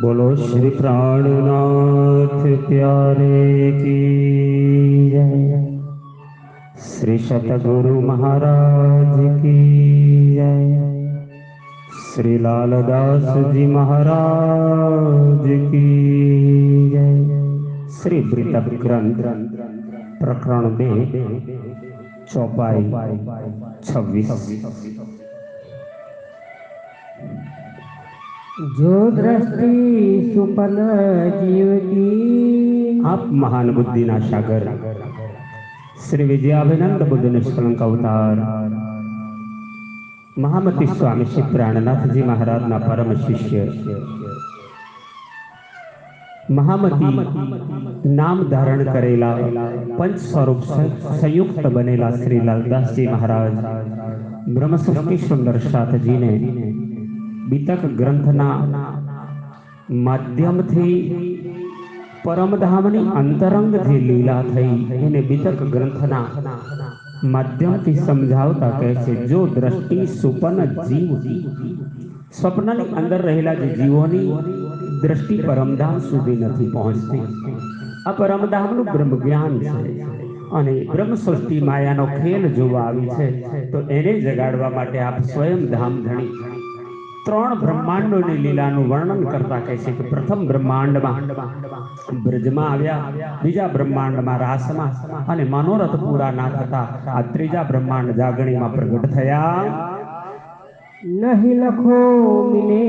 बोलो श्री प्राणनाथ प्यारे की जय। श्री सतगुरु महाराज की जय। श्री लालदास जी महाराज की जय। श्री वृतक ग्रंथ प्रकरण 2 चौपाई 26। जो दृष्टि सुपन जीव की आप महान बुद्धि ना सागर श्री विजयाभिनंद बुद्ध निष्कलंक अवतार महामती स्वामी श्री प्राणनाथ जी महाराज ना परम शिष्य महामती नाम धारण करेला पंच स्वरूप संयुक्त बनेला श्री लालदास जी महाराज ब्रह्म सृष्टि सुंदर साथ जी ने बीतक ग्रंथना माध्यम थी परमधामनी अंतरंग जे लीला थई एने बीतक ग्रंथना माध्यम थी समझावता कहे जो दृष्टि सुपन जीव स्वप्ननी अंदर रहेला जे जीवोनी दृष्टि परमधाम सुधी नहीं पहुंचती आ परमधामनु ब्रह्म ज्ञान छे અને બ્રહ્મ સૃષ્ટિ માયાનો ખેલ જોવા આવી છે તો એને જગાડવા માટે આપ સ્વયં ધામધણી ત્રણ બ્રહ્માંડોની લીલાનું વર્ણન કરતા કહે છે કે પ્રથમ બ્રહ્માંડમાં બ્રજમાં આવ્યા, બીજા બ્રહ્માંડમાં રાસમાં અને મનોરથ પૂરા ના થતા આ ત્રીજા બ્રહ્માંડ જાગણીમાં પ્રગટ થયા। नहीं लखो मिले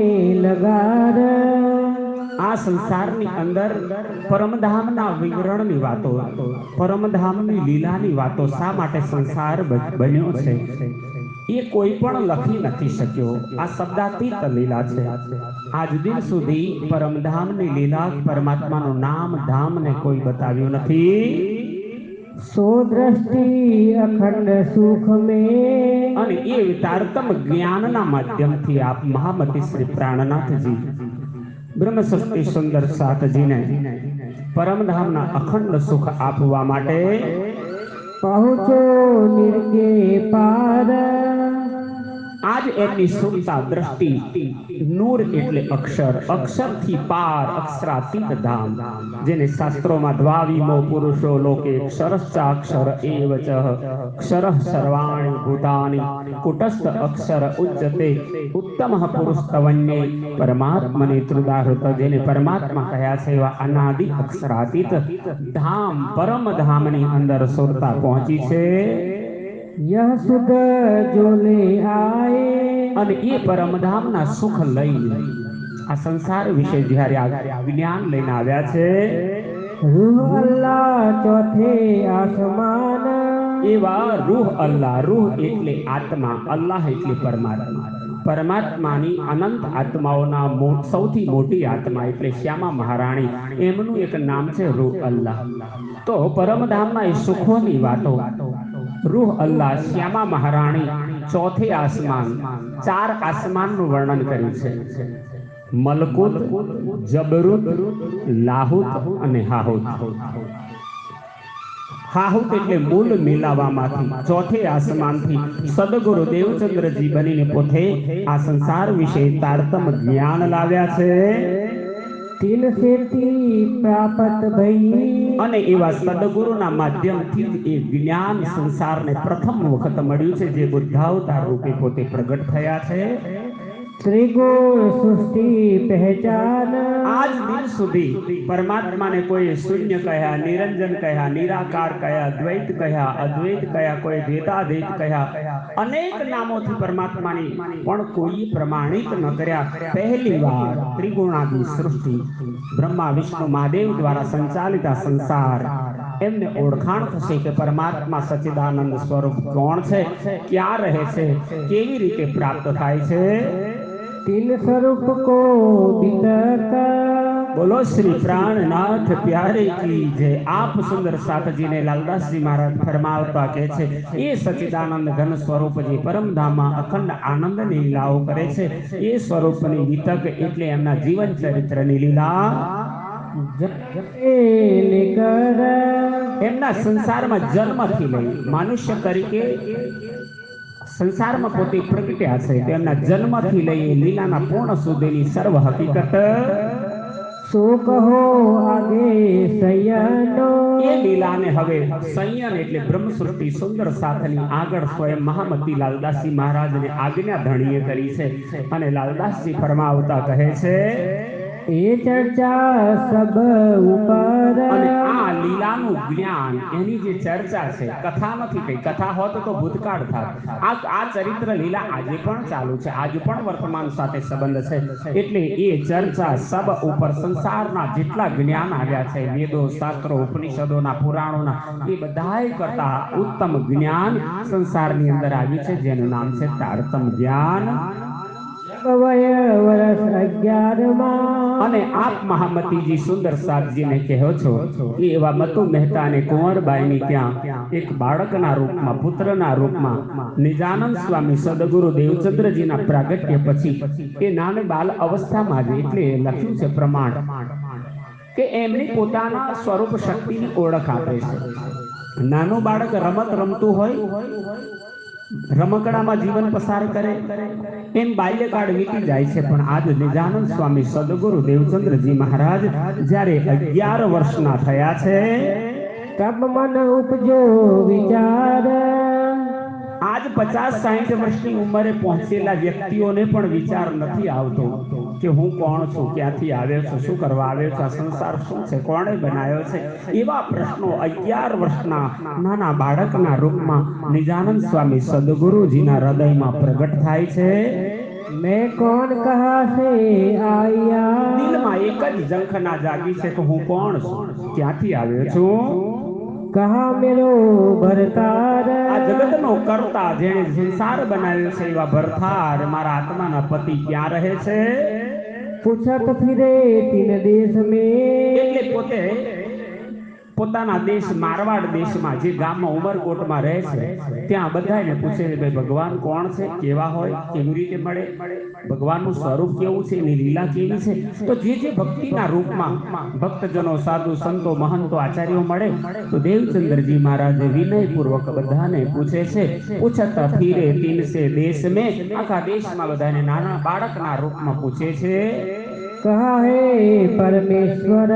लगार આ સંસારની અંદર પરમધામના વિવરણની વાતો, પરમધામની લીલાની વાતો શા માટે સંસાર બન્યો છે એ કોઈ પણ લખી નથી શક્યો। આ શબ્દાતીત લીલા છે। આજ દિન સુધી પરમધામની લીલા પરમાત્માનું નામ ધામ ને કોઈ બતાવ્યું નથી। सो दृष्टि अखंड सुख में અને એ તારતમ જ્ઞાનના માધ્યમથી આપ મહામતી શ્રી પ્રાણનાથજી બ્રહ્મ સૃષ્ટિ સુંદર સાતજીને પરમધામના અખંડ સુખ આપવા માટે पहुँचो निर्गे पार आज एमनी सुखता दृष्टि नूर एटले अक्षर, अक्षर थी पार अक्षरातीत धाम जेने शास्त्रों में द्वाविमो पुरुषो लोके क्षरश्चाक्षर एव च क्षरः सर्वाणि भूतानि कुटस्थ अक्षर उच्यते उत्तमः पुरुषस्तवन्ये परमात्मने त्रुदाहृत जेने परमात्मा कह्या छे एवा अनादि अक्षरातीत धाम परम धामनी अंदर सुरता पहुंची छे। यह सुध जो ले आए અને એ પરમધામના સુખ લઈને આ સંસાર વિશે જ્યારે જ્ઞાન લઈને આવ્યા છે रूह अल्लाह चौथे आसमान એવા રૂહ અલ્લાહ, રૂહ એટલે આત્મા, અલ્લાહ એટલે પરમાત્મા, પરમાત્માની અનંત આત્માઓના સૌથી મોટી આત્મા એટલે શ્યામા મહારાણી એમનું એક નામ છે રૂહ અલ્લાહ। તો પરમધામના એ સુખોની વાતો रूह अल्लाह श्यामा महाराणी चौथे आसमान चार आसमान नु वर्णन कर्યું છે। મલકુત, જબરુત, લાહુત અને હાહુત। હાહુત એટલે મૂળ મિલાવામાંથી ચોથે આસમાનથી સદગુરુ દેવચંદ્રજી બનીને પોતે આ સંસાર વિશે તારતમ જ્ઞાન લાવ્યા છે। तिल सेती प्राप्त भई અને એવા સદગુરુના માધ્યમથી એ જ્ઞાન સંસારને પ્રથમ વખત મળ્યું છે જે બુદ્ધાવતાર રૂપે પોતે પ્રગટ થયા છે। त्रिगुण सृष्टि पहचान આજ દિન સુધી પરમાત્માને કોઈ શૂન્ય કહ્યા, નિરંજન કહ્યા, નિરાકાર કહ્યા, દ્વૈત કહ્યા, અદ્વૈત કહ્યા, કોઈ દ્વૈતાદ્વૈત કહ્યા, અનેક નામોથી પરમાત્માની પણ કોઈ પ્રમાણિત ન કર્યા। પહેલી વાર ત્રિગુણાદિ સૃષ્ટિ બ્રહ્મા વિષ્ણુ મહાદેવ દ્વારા સંચાલિત આ સંસાર એમને ઓળખાણ થશે કે પરમાત્મા સચ્ચિદાનંદ સ્વરૂપ કોણ છે, ક્યાં રહે છે, કેવી રીતે પ્રાપ્ત થાય છે। तिल स्वरूप को बितक बोलो श्री प्राणनाथ प्यारे की जय। आप सुंदर साथ जी ने लालदास जी महाराज फरमावता के छे ये सच्चिदानंद घन स्वरूप जी परम धामा अखंड आनंद ની લીલાઓ કરે છે। એ સ્વરૂપની વિતક એટલે એમના જીવન ચરિત્રની લીલા लेकर એમના સંસારમાં જન્મથી લઈ મનુષ્ય તરીકે સંસારમાં પોતે પ્રગટ્યા છે। તેમના જન્મથી લઈ લીલાના પૂર્ણ સુધીની સર્વ હકીકત सो कहो आगे सयनो એ લીલાને હવે સંયન એટલે બ્રહ્મ સૃષ્ટિ સુંદર સાથની આગળ સ્વયં મહામતી લાલદાસજી મહારાજને આજ્ઞા ધણીએ કરી છે અને લાલદાસજી ફરમાવતા કહે છે ये चर्चा सब ऊपर અને આ લીલાનું જ્ઞાન એની જે ચર્ચા છે કથા નથી કઈ કથા હોત તો ભૂતકાળ થાત આ ચરિત્ર લીલા આજે પણ ચાલુ છે આજ પણ વર્તમાન સાથે સંબંધ છે એટલે એ ચર્ચા સબ ઉપર સંસારના જેટલા જ્ઞાન આવ્યા છે વેદો શાસ્ત્રો ઉપનિષદોના પુરાણોના એ બધાય કરતા ઉત્તમ જ્ઞાન સંસારની અંદર આવ્યું છે જેનું નામ છે તારતમ જ્ઞાન वय वर्ष 11 અને આપ મહામતીજી સુંદર સાતજીને કહો છો કે એવા મતુ મહેતા અને કુંવરબાઈની ત્યાં એક બાળકના રૂપમાં પુત્રના રૂપમાં નિજાનંદ સ્વામી સદગુરુ દેવચંદ્રજીના પ્રાગટ્ય પછી એ નાની બાલ અવસ્થામાં જ એટલે લખ્યું છે પ્રમાણ કે એમની પોતાના સ્વરૂપ શક્તિની ઓળખ આપે છે નાનું બાળક રમત રમતું હોય રમકડામાં જીવન પસાર કરે એમ બાલ્યકાળ વીતી જાય છે પણ આજ નિજાનંદ સ્વામી સદગુરુ દેવચંદ્રજી મહારાજ જ્યારે 11 વર્ષના થયા છે तब मन उपजो विचार આજ 50-60 વર્ષની ઉંમરે પહોંચેલા વ્યક્તિઓને પણ વિચાર નથી આવતો કે હું કોણ છું, ક્યાંથી આવ્યો છું, શું કરવા આવ્યો છું, આ સંસાર શું છે, કોણે બનાવ્યો છે. એવા પ્રશ્નો 11 વર્ષના નાના બાળકના રૂપમાં નિજાનંદ સ્વામી સદગુરુજીના હૃદયમાં પ્રગટ થાય છે. मैं कौन कहा से आया દિલમાં એક જ ઝંખના જાગી છે કે હું કોણ છું, ક્યાંથી આવ્યો છું. कहा मेरो भरतार આ જગતનો કરતા જેણે સંસાર બનાવ્યો છે એવા ભરથાર મારા આત્માના પતિ ક્યાં રહે છે. पूछत फिरे 3 देश में એટલે પોતે પોતાના દેશ મારવાડ દેશમાં જે ગામમાં ઉમરકોટમાં રહે છે ત્યાં બધાને પૂછે છે ભાઈ ભગવાન કોણ છે, કેવા હોય, કેવી રીતે મળે, ભગવાનનું સ્વરૂપ કેવું છે, એની લીલા કેવી છે. તો જે ભક્તિના રૂપમાં ભક્તજનો સાધુ સંતો મહંતો આચાર્યો મળે તો દેવચંદ્રજી મહારાજે વિનયપૂર્વક બધાને પૂછે છે. પૂછતા ફીરે 3 દેશ મેં આખા દેશમાં બધાને નાના બાળકના રૂપમાં પૂછે છે. कहा है परमेश्वर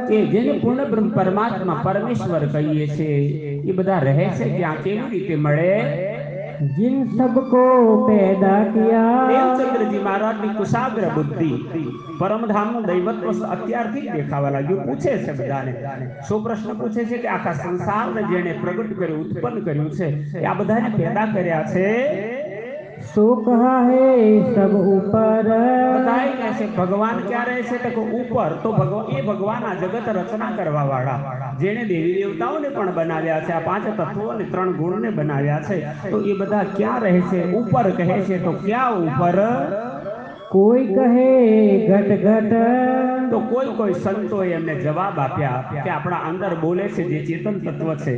કે જેને પૂર્ણ બ્રહ્મ પરમાત્મા પરમેશ્વર કહીએ છે એ બધા રહે છે ત્યાં કેવી રીતે મળે. जिन सबको पैदा किया દેવચંદ્રજી મહારાજની કુશાગ્ર બુદ્ધિ પરમધામનું દૈવત્વ અત્યારથી જ દેખાવા લાગ્યું. પૂછે છે બધાને, શું પ્રશ્ન પૂછે છે કે આખા સંસારને જેણે પ્રગટ કર્યું, ઉત્પન્ન કર્યું છે, એ આ બધાને પેદા કર્યા છે. सो कहा है सब ऊपर બધાએ કહે છે ભગવાન ક્યાં રહે છે તો ઉપર. તો ભગવાન આ જગત રચના કરવા વાળા જેણે દેવી દેવતાઓને પણ બનાવ્યા છે, આ 5 તત્વો અને 3 ગુણને બનાવ્યા છે, તો એ બધા ક્યાં રહે છે, ઉપર કહે છે. તો ક્યાં ઉપર? कोई कहे घट घट તો કોઈ સંતોએ એમને જવાબ આપ્યા કે આપણા અંદર બોલે છે જે ચેતન તત્વ છે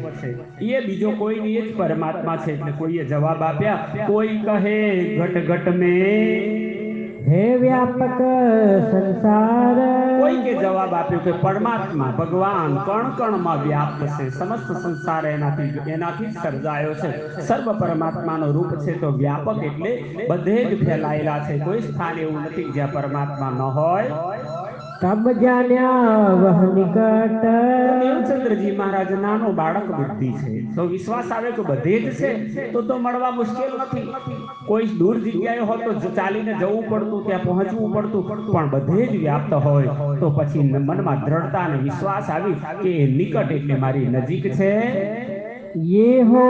એ બીજો કોઈ નહીં, એ જ પરમાત્મા છે. એટલે કોઈએ જવાબ આપ્યા, કોઈ કહે ઘટ ઘટ મેં है व्यापक संसार કોઈ કે જવાબ આપ્યો કે પરમાત્મા ભગવાન કણ કણમાં વ્યાપ્ત છે, સમસ્ત સંસાર એનાથી જ સર્જાયો છે. સર્વ પરમાત્માનો રૂપ છે તો વ્યાપક એટલે બધે જ ફેલાયેલા છે. કોઈ સ્થાન એવું નથી જ્યાં પરમાત્મા ન હોય. तब जान्या वह निकट દેવચંદ્રજી મહારાજ નાનો બાળક બુદ્ધિ છે તો વિશ્વાસ આવે કે બધે જ છે તો મળવા મુશ્કેલ નથી. કોઈ દૂર જગ્યાએ હોય તો ચાલીને જવું પડતું, ત્યાં પહોંચવું પડતું, પણ બધે જ વ્યાપ્ત હોય તો પછી મનમાં દ્રઢતા અને વિશ્વાસ આવી કે નિકટ એટલે મારી નજીક છે. ये हो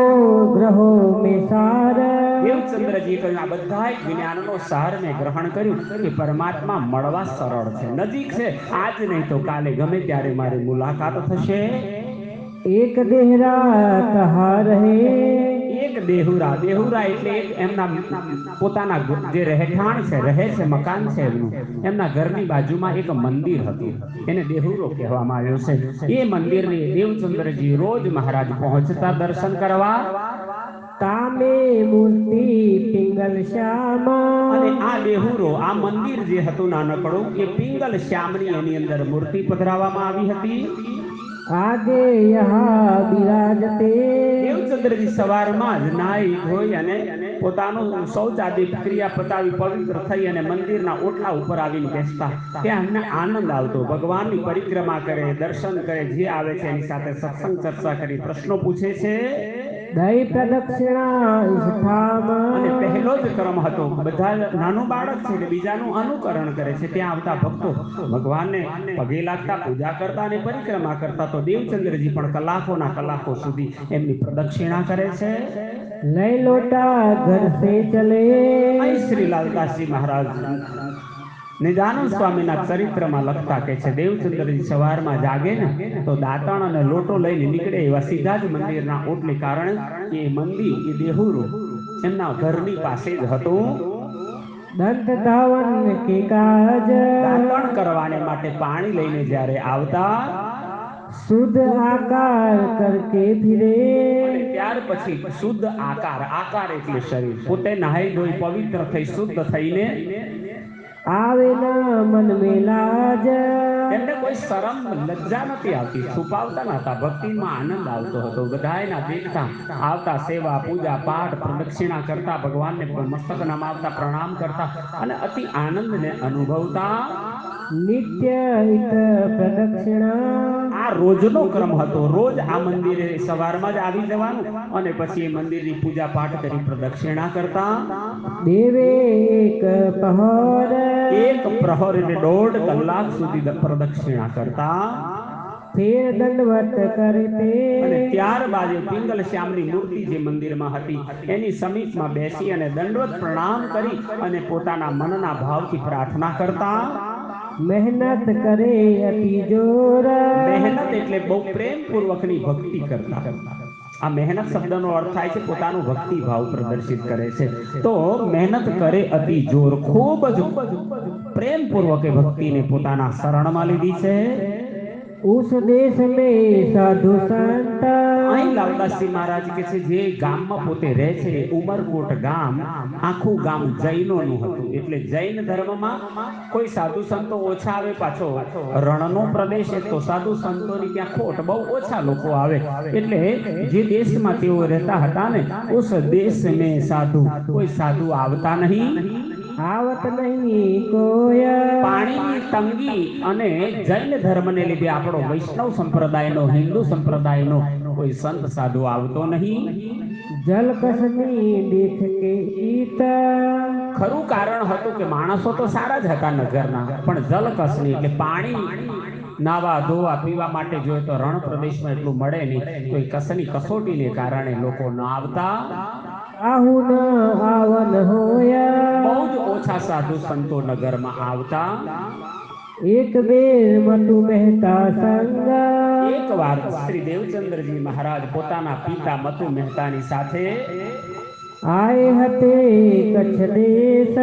ग्रहो में सार દેવચંદ્રજી કહ્યું આ બધા જ્ઞાનનો સાર મેં ગ્રહણ કર્યું કે પરમાત્મા મળવા સરળ છે, નજીક છે. આજ નહીં તો કાલે ગમે ત્યારે મારી મુલાકાત થશે. एक देहरा कहा रहे એક દેહુરા એટલે એક એમના પોતાના જે રહેઠાણ છે, રહે છે, મકાન છે એમના ઘરની બાજુમાં એક મંદિર હતું, એને દેહુરો કહેવામાં આવ્યો છે. એ મંદિરને દેવચંદ્રજી રોજ મહારાજ પહોંચતા દર્શન કરવા. तामे मूर्ति पिंगल श्यामा અને આ દેહુરો, આ મંદિર જે હતું નાનકડું, એ પિંગલ શ્યામની એની અંદર મૂર્તિ પધરાવવામાં આવી હતી. आगे यहाँ विराजते દેવચંદ્રજી સવારમાં જ નાહી ધોઈ અને પોતાનું શૌચાદિ ક્રિયા પતાવી પવિત્ર થઈ અને મંદિરના ઓટલા ઉપર આવીને બેસતા. ત્યાં એમને આનંદ આવતો. ભગવાનની પરિક્રમા કરે, દર્શન કરે, જે આવે છે એની સાથે સત્સંગ ચર્ચા કરી, પ્રશ્નો પૂછે છે. દઈ પ્રદક્ષિણા ઇષ્ઠામ. અને પહેલો જ ક્રમ હતો, બધા નાનું બાળક છે એટલે બીજાનું અનુકરણ કરે છે. ત્યાં આવતા ભક્તો ભગવાનને પગે લાગતા, પૂજા કરતા અને પરિક્રમા કરતા. તો દેવચંદ્રજી પણ કલાકોના કલાકો સુધી એમની પ્રદક્ષિણા કરે છે. લઈ લોટા ઘર સે ચલે. અહીં શ્રી લાલદાસજી મહારાજ નિજાનંદ સ્વામીના ચરિત્રમાં લખતા કે છે, દેવચંદ્રજી સવારમાં જાગે ને તો દાંતણ અને લોટો લઈને નીકળે એવા સીધા જ મંદિરના ઓટલે. કારણ એ મંદિર એ દેહુરો એમના ઘરની પાસે જ હતું. દંત ધાવન કે કાજ. દાંતણ કરવાને માટે પાણી લઈને જ્યારે આવતા, શુદ્ધ આકાર કરકે ફિરે. અને ત્યાર પછી શુદ્ધ આકાર, આકાર એટલે શરીર, પોતે નહાઈ ધોઈ પવિત્ર થઈ શુદ્ધ થઈને આવે ના મન में लाज. એમને કોઈ શરમ લજ્જા નથી આવતી, છુપાવતા નતા. ભક્તિમાં આનંદ આવતો હતો. બધાયના દેખતા આવતા, સેવા પૂજા પાઠ પ્રદક્ષિણા કરતા, ભગવાનને મસ્તક નમાવતા, પ્રણામ કરતા અને અતિ આનંદને અનુભવતા. નિત્ય હિત પ્રદક્ષિણા. આ રોજનો ક્રમ હતો. રોજ આ મંદિરે સવારમાં જ આવી જવાનું અને પછી એ મંદિરની પૂજા પાઠ કરી પ્રદક્ષિણા કરતા. દેવે એક પહોર. એક પ્રહર એટલે 1.5 કલાક સુધી પ્રદક્ષિણા કરતા. ફેર દંડવત કરતે. અને ત્યારબાદ એ પિંગલ શ્યામની મૂર્તિ જે મંદિરમાં હતી એની સમીપમાં બેસી અને દંડવત પ્રણામ કરી અને પોતાના મનના ભાવથી પ્રાર્થના કરતા. મહેનત કરે અતિ જોર. મહેનત એટલે બહુ પ્રેમપૂર્વકની ભક્તિ કરતા. આ મહેનત શબ્દનો અર્થ થાય છે પોતાનું ભક્તિ ભાવ પ્રદર્શિત કરે છે. તો મહેનત કરે અતિ જોર, ખૂબ જ પ્રેમપૂર્વક એ ભક્તિને પોતાના શરણમાં લીધી છે. ઉસ દેશ में સાધુ સંત. અહીં લાલદાસજી મહારાજ કે છે, જે ગામમાં પોતે રહે છે ઉમરકોટ ગામ, આખું ગામ જૈનોનું હતું. એટલે જૈન ધર્મમાં કોઈ સાધુ સંતો ઓછા આવે. પાછો રણનો પ્રદેશ તો સાધુ સંતોની ત્યાં ખોટ, બહુ ઓછા લોકો આવે. એટલે જે દેશમાં તેઓ રહેતા હતા ને, ઉસ દેશ મેં સાધુ, કોઈ સાધુ આવતા નહીં. આવત નહીં કોઈ. પાણીની તંગી અને જૈન ધર્મને લીધે આપણો વૈષ્ણવ સંપ્રદાયનો, હિન્દુ સંપ્રદાયનો કોઈ સંત સાધુ આવતો નહીં. જલ કસની દેખ કે ઈત. ખરું કારણ હતું કે માણસો તો સારા જ હતા નગરના, પણ જલકસની એટલે પાણી નાવા ધોવા પીવા માટે જોઈએ તો રણ પ્રદેશમાં એટલું મળે નહીં. તો એ કસની કસોટીને કારણે લોકો ન આવતા. આહુ ન આવન હોય. બહુ જ ઓછા સાધુ સંતો નગરમાં આવતા. એક બેર મતુ મહેતા સંગ. એક વાર શ્રી દેવચંદ્રજી મહારાજ પોતાના પિતા મતુ મહેતાની સાથે આય હતે કચ્છ દેશ.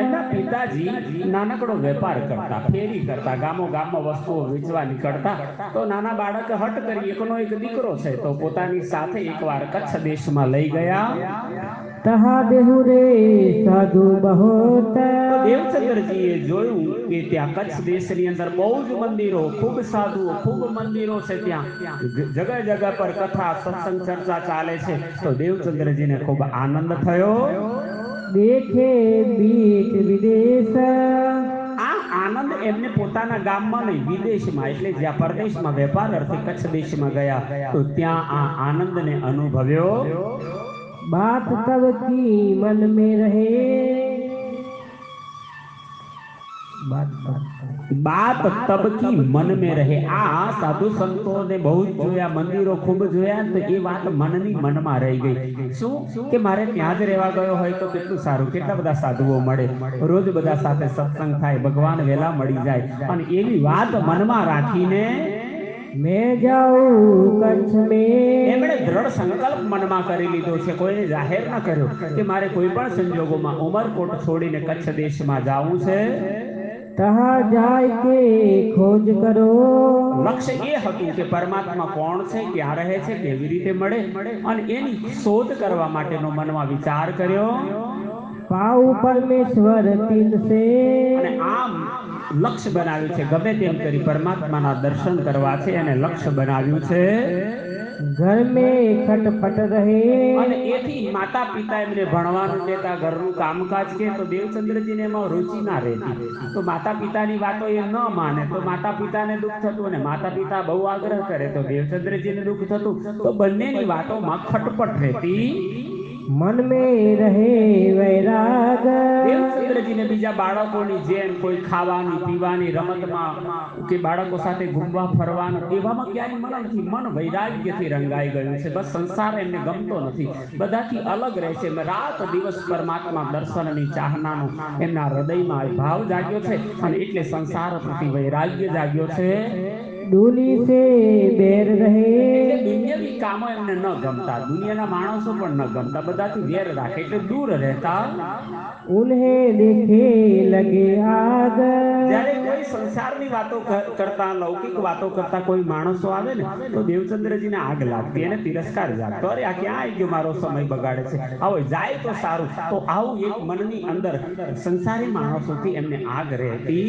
એમના પિતાજી નાનકડો વેપાર કરતા, ફેરી કરતા, ગામો ગામમાં વસ્તુઓ વેચવા નીકળતા. તો નાના બાળકે હટ કરી, એકનો એક દીકરો છે તો પોતાની સાથે એકવાર કચ્છ દેશમાં લઈ ગયા. તહા દેહુ રે સાધુ બહોત. દેવચંદ્રજીએ જોયું કે ત્યાં કચ્છ દેશની અંદર બહુ જ મંદિરો, ખૂબ સાધુઓ, ખૂબ મંદિરો છે. ત્યાં જગહ જગહ પર કથા સત્સંગ ચર્ચા ચાલે છે. તો દેવચંદ્રજીને ખૂબ આનંદ થયો. દેખે બીચ વિદેશ. આ આનંદ એમને પોતાના ગામમાં નહીં, વિદેશમાં એટલે જ્યાં પરદેશમાં વેપાર અર્થે કચ્છ દેશમાં ગયા તો ત્યાં આ આનંદને અનુભવ્યો. बात तब की मन में रहे. बात तब की मन में રહે. આ સાધુ સંતોને બહુ જ જોયા, મંદિરો ખૂબ જોયા, તો એ વાત મનની મનમાં રહી ગઈ. શું કે મારે ત્યાં જ રહેવા ગયો હોય તો કેટલું સારું, કેટલા બધા સાધુઓ મળે, રોજ બધા સાથે સત્સંગ થાય, ભગવાન વહેલા મળી જાય. અને એવી વાત મનમાં રાખીને मैं जाऊं कच्छ में. એમણે દ્રઢ સંકલ્પ મનમાં કરી લીધો છે, કોઈને જાહેર ન કર્યો કે મારે કોઈ પણ સંજોગોમાં ઉમરકોટ છોડીને કચ્છ દેશમાં જવું છે. તહા જાય કે ખોજ કરો. લક્ષ્ય એ હતું કે પરમાત્મા કોણ છે, ક્યાં રહે છે, કેવી રીતે મળે, અને એની શોધ કરવા માટેનો મનમાં વિચાર કર્યો. પાઉ પરમેશ્વર તીન સે. અને આમ લક્ષ્ય બનાવ્યું છે, ગમે તેમ કરી પરમાત્માના દર્શન કરવા છે એને લક્ષ્ય બનાવ્યું છે. घर में खटपट रहे અને એથી માતા પિતા એમને ભણવાનું દેતા, ઘરનું કામકાજ કે તો દેવચંદ્રજીને એમાં રુચિ ના રહેતી. તો માતા પિતાની વાતો એ ન માને તો માતા પિતાને દુઃખ થતું, અને માતા પિતા બહુ આગ્રહ કરે તો દેવચંદ્રજીને દુઃખ થતું. તો બંનેની વાતોમાં ખટપટ રહેતી. मन में रहे वैराग દેવચંદ્રજીને બીજા બાળકોની જેમ કોઈ ખાવાની પીવાની રમતમાં કે બાળકો સાથે ઘૂમવા ફરવાનું એવામાં ક્યાંય મન નથી. મન વૈરાગ્યથી રંગાઈ ગયું છે. બસ સંસાર એમને ગમતો નથી, બધાથી અલગ રહે છે. રાત દિવસ પરમાત્મા દર્શનની ચાહનાનો એમના હૃદયમાં ભાવ જાગ્યો છે, અને એટલે સંસાર પ્રતિ વૈરાગ્ય જાગ્યો છે. दूली से बैर रहे એટલે દુનિયાવી કામો એમને ન ગમતા, દુનિયાના માણસો પણ ન ગમતા, બધાથી વેર રાખે એટલે દૂર રહેતા. उन्हें देखे लगे आग જ્યારે કોઈ સંસારની વાતો કરતા, લૌકિક વાતો કરતા કોઈ માણસો આવે ને તો દેવચંદ્રજીને આગ લાગતી, એને તિરસ્કાર જાગતો. અરે આ ક્યાં આવી ગયો, મારો સમય બગાડે છે, આવો જાય તો સારું. તો આવું એક મનની અંદર સંસારી માણસોથી એમને આગ રહેતી.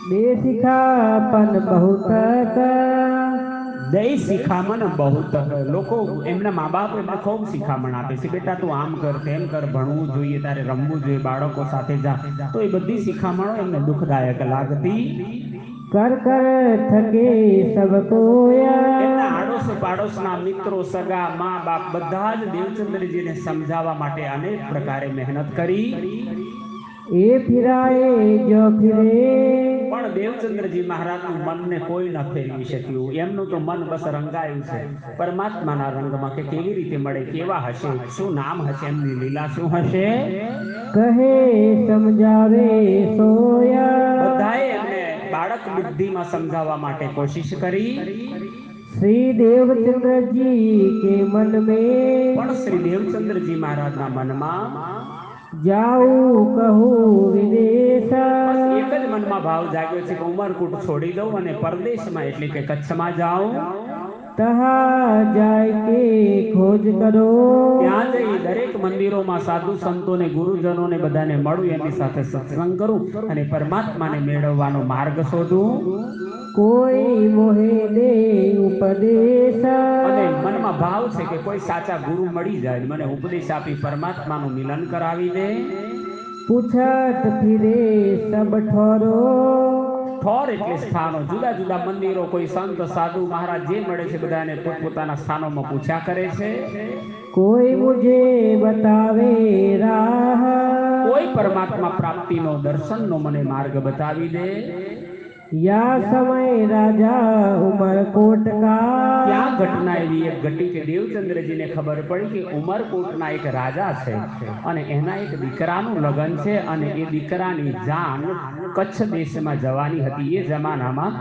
बेसिखापन बहुत દય શિખામણ બહુત. લોકો એમના મા બાપ એમને ખૂબ શિખામણ આપે છે, બેટા તું આમ કર તેમ કર, ભણવું જોઈએ, તારે રમવું જોઈએ, બાળકો સાથે જા. તો એ બધી શિખામણો એમને દુઃખદાયક લાગતી. कर कर थके सब कोया એમના આડોશ પાડોશના મિત્રો, સગા, મા બાપ બધા જ દેવચંદ્રજીને સમજાવવા માટે અનેક પ્રકારે મહેનત કરી. ए फिराए जो फिरे પણ દેવચંદ્રજી મહારાજનું મનને કોઈ ન ફેરવી શક્યું. એમનું તો મન બસ રંગાયું છે પરમાત્માના રંગમાં, કે કેવી રીતે મળે, કેવા હશે, શું નામ હશે, એમની લીલા શું હશે. कहे समझावे सोया બધાએ એમને બાળક બુદ્ધિમાં સમજાવવા માટે કોશિશ કરી. श्री देवचंद्र जी के मन में પણ શ્રી દેવચંદ્રજી મહારાજના મનમાં जाऊं कहूँ विदेशा બસ એક જ મનમાં ભાવ જાગ્યો છે કે ઉમરકૂટ છોડી દઉં અને પરદેશમાં એટલે કે કચ્છમાં જાઉં. तहा जाय के खोज करो ત્યાં જઈ દરેક મંદિરોમાં સાધુ સંતોને, ગુરુજનોને બધાને મળું, એમની સાથે સત્સંગ કરું અને પરમાત્માને મેળવવાનો માર્ગ શોધું. कोई मोहे दे उपदेशा અને મનમાં ભાવ છે કે કોઈ સાચા ગુરુ મળી જાય, મને ઉપદેશ આપી પરમાત્માનું મિલન કરાવી દે. पूछत फिरे सब ठोरो ઠોર એટલે સ્થાનો, જુદા જુદા મંદિરો, કોઈ સંત સાધુ મહારાજ જે મળે છે બધાને પોતપોતાના સ્થાનોમાં પૂછ્યા કરે છે. कोई मुझे बतावे राह કોઈ પરમાત્મા પ્રાપ્તિનો, દર્શનનો મને માર્ગ બતાવી દે. या समय राजा उमरकोट का ત્યાં ઘટના એવી એક ઘટી કે દેવચંદ્રજીને ખબર પડી કે ઉમરકોટના એક રાજા છે અને એના એક દીકરાનું લગ્ન છે, અને એ દીકરાની જાન કચ્છ દેશમાં જવાની હતી. એ જમાનામાં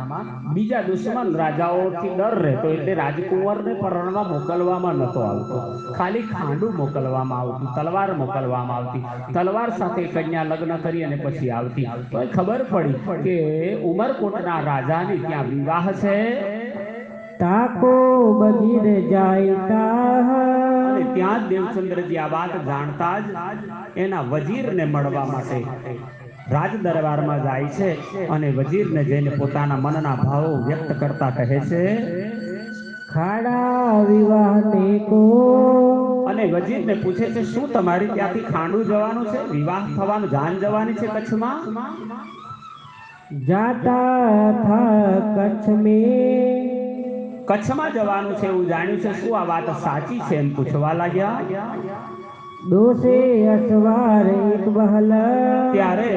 બીજા દુશ્મન રાજાઓથી ડર રહેતો, એટલે રાજકુંવરને પરણવા મોકલવામાં નહોતો આવતો, ખાલી ખાંડું મોકલવામાં આવતું, તલવાર મોકલવામાં આવતી. તલવાર સાથે કન્યા લગ્ન કરી અને પછી આવતી. તો એ ખબર પડી કે ઉમરકોટના રાજાની ત્યાં વિવાહ છે. ताको बजीर जायता અને ત્યાં જ દેવચંદ્રજી આ વાત જાણતા જ એના વજીરને મળવા માટે રાજ દરબારમાં જાય છે, અને વજીરને જઈને પોતાના મનના ભાવો વ્યક્ત કરતા કહે છે. खाड़ा विवाह ने को અને વજીરને પૂછે છે, શું તમારી ત્યાંથી ખાંડું જવાનું છે, વિવાહ થવાનું, જાન જવાની છે કચ્છમાં? जाता था कच्छ में કચ્છમાં જવાનું છે એવું જાણ્યું છે, શું આ વાત સાચી છે એમ પૂછવા લાગ્યા. दो से असवार एक बहला ત્યારે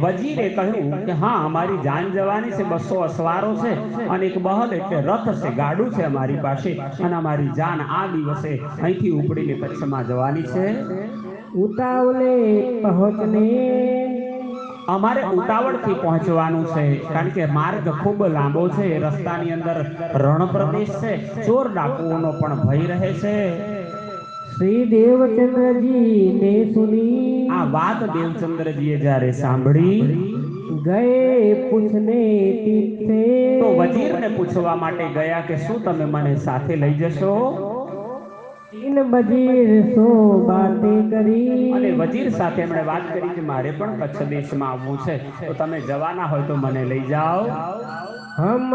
વજીરે કહ્યું કે હા, અમારી જાન જવાની છે, 200 અસવારો છે અને એક બહલ એટલે રથ છે, ગાડું છે અમારી પાસે, અને અમારી જાન આ દિવસે અહીંથી ઉપડીને કચ્છમાં જવાની છે. उतावले पहुँचने અમારે ઉતાવળથી પહોંચવાનું છે, કારણ કે માર્ગ ખૂબ લાંબો છે, રસ્તાની અંદર રણ પ્રદેશ છે, ચોર ડાકુઓનો પણ ભય રહે છે. श्री देवचंद्र जी ने सुनी આ વાત દેવચંદ્રજીએ જ્યારે સાંભળી गए पूछने तीर्थे તો વજીરને પૂછવા માટે ગયા કે શું તમે મને સાથે લઈ જશો? तीन वजीर सो बातें करी અને વજીર સાથે એમણે વાત કરી કે મારે પણ કચ્છ દેશમાં આવવું છે, તો તમે જવાના હોય તો મને લઈ જાઓ. हम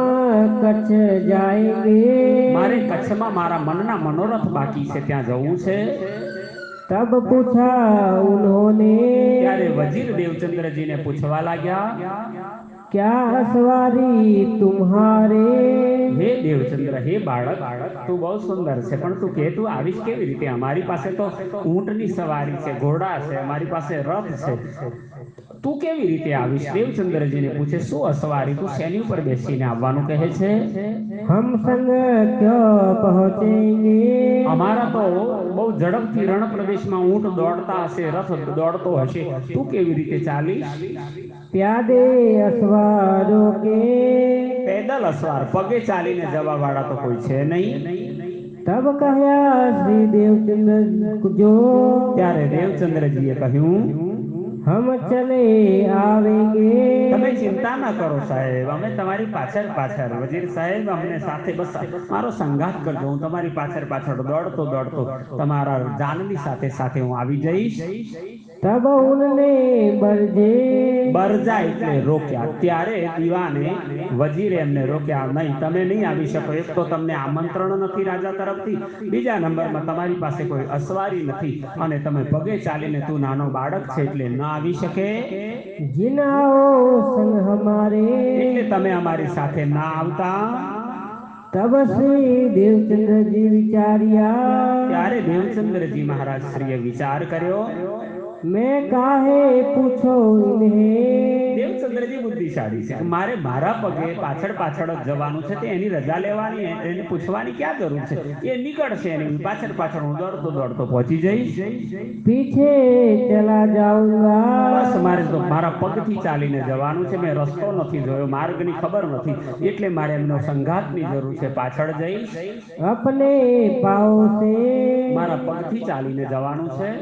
कच्छ जाएंगे। મારે કચ્છમાં મારા મનના મનોરથ બાકી છે, ત્યાં જવું છે. तब पूछा उन्होंने, ત્યારે વજીર દેવચંદ્રજીને પૂછવા લાગ્યા, क्या सवारी तुम्हारे? હે દેવચંદ્ર, હે બાળક, તું બહુ સુંદર છે, પણ તું કે તું આવીશ કેવી રીતે? અમારી પાસે તો ઊંટની સવારી છે, ઘોડા છે, અમારી પાસે રથ છે, તું કેવી રીતે આવીશ? દેવચંદ્રજીને પૂછે, શું અસવારી, તું શેની ઉપર બેસીને આવવાનું કહે છે? हम संग क्यों पहुँचेंगे? અમારા તો બહુ ઝડપથી રણ પ્રદેશમાં ઊંટ દોડતા હશે, રથ દોડતો હશે, તું કેવી રીતે ચાલીશ? प्यादे असवारों के। પેદલ અસવાર, પગે ચાલીને જવા વાળા તો કોઈ છે નહીં. तब कहा श्री देवचंद्र जो, ત્યારે દેવચંદ્રજીએ કહ્યું, हम चले आवेंगे। તમે ચિંતા ના કરો સાહેબ, અમે તમારી પાછળ પાછળ, વજીર સાહેબ અમને સાથે બસ મારો સંગાત કરજો, હું તમારી પાછળ પાછળ દોડતો દોડતો તમારા જાનની સાથે સાથે હું આવી જઈશ. तब उनने बरजे, બરજા એટલે રોક્યા. ત્યારે દીવાને વજીરે એમને રોક્યા, નહીં તમે નહીં આવી શકો. એક તો તમને આમંત્રણ નથી રાજા તરફથી, બીજા નંબરમાં તમારી પાસે કોઈ અસવારી નથી, અને તમે પગે ચાલીને, તું નાનો બાળક છે એટલે ન આવી શકે, जिन आओ संग हमारे। એટલે તમે અમારી સાથે ના આવતા. तब श्री देवचंद्र जी विचारिया, ત્યારે દેવચંદ્રજી મહારાજ શ્રીએ વિચાર કર્યો, मैं काहे पूछो इन्हें। દેવચંદ્રજી બુદ્ધિશાળી છે, મારે મારા પગે પાછળ પાછળ જ જવાનું છે, તે એની રજા લેવાની, એને પૂછવાની ક્યાં જરૂર છે? એ નીકળશે, એની પાછળ પાછળ હું દોડતો દોડતો પહોંચી જઈશ. पीछे चला जाऊंगा। બસ મારે તો મારા પગથી ચાલીને જવાનું છે, મેં રસ્તો નથી જોયો, માર્ગની ખબર નથી, એટલે મારે એમનો સંઘાતની જરૂર છે, પાછળ જઈશ. अपने पाँव से મારા પગથી ચાલીને જવાનું છે.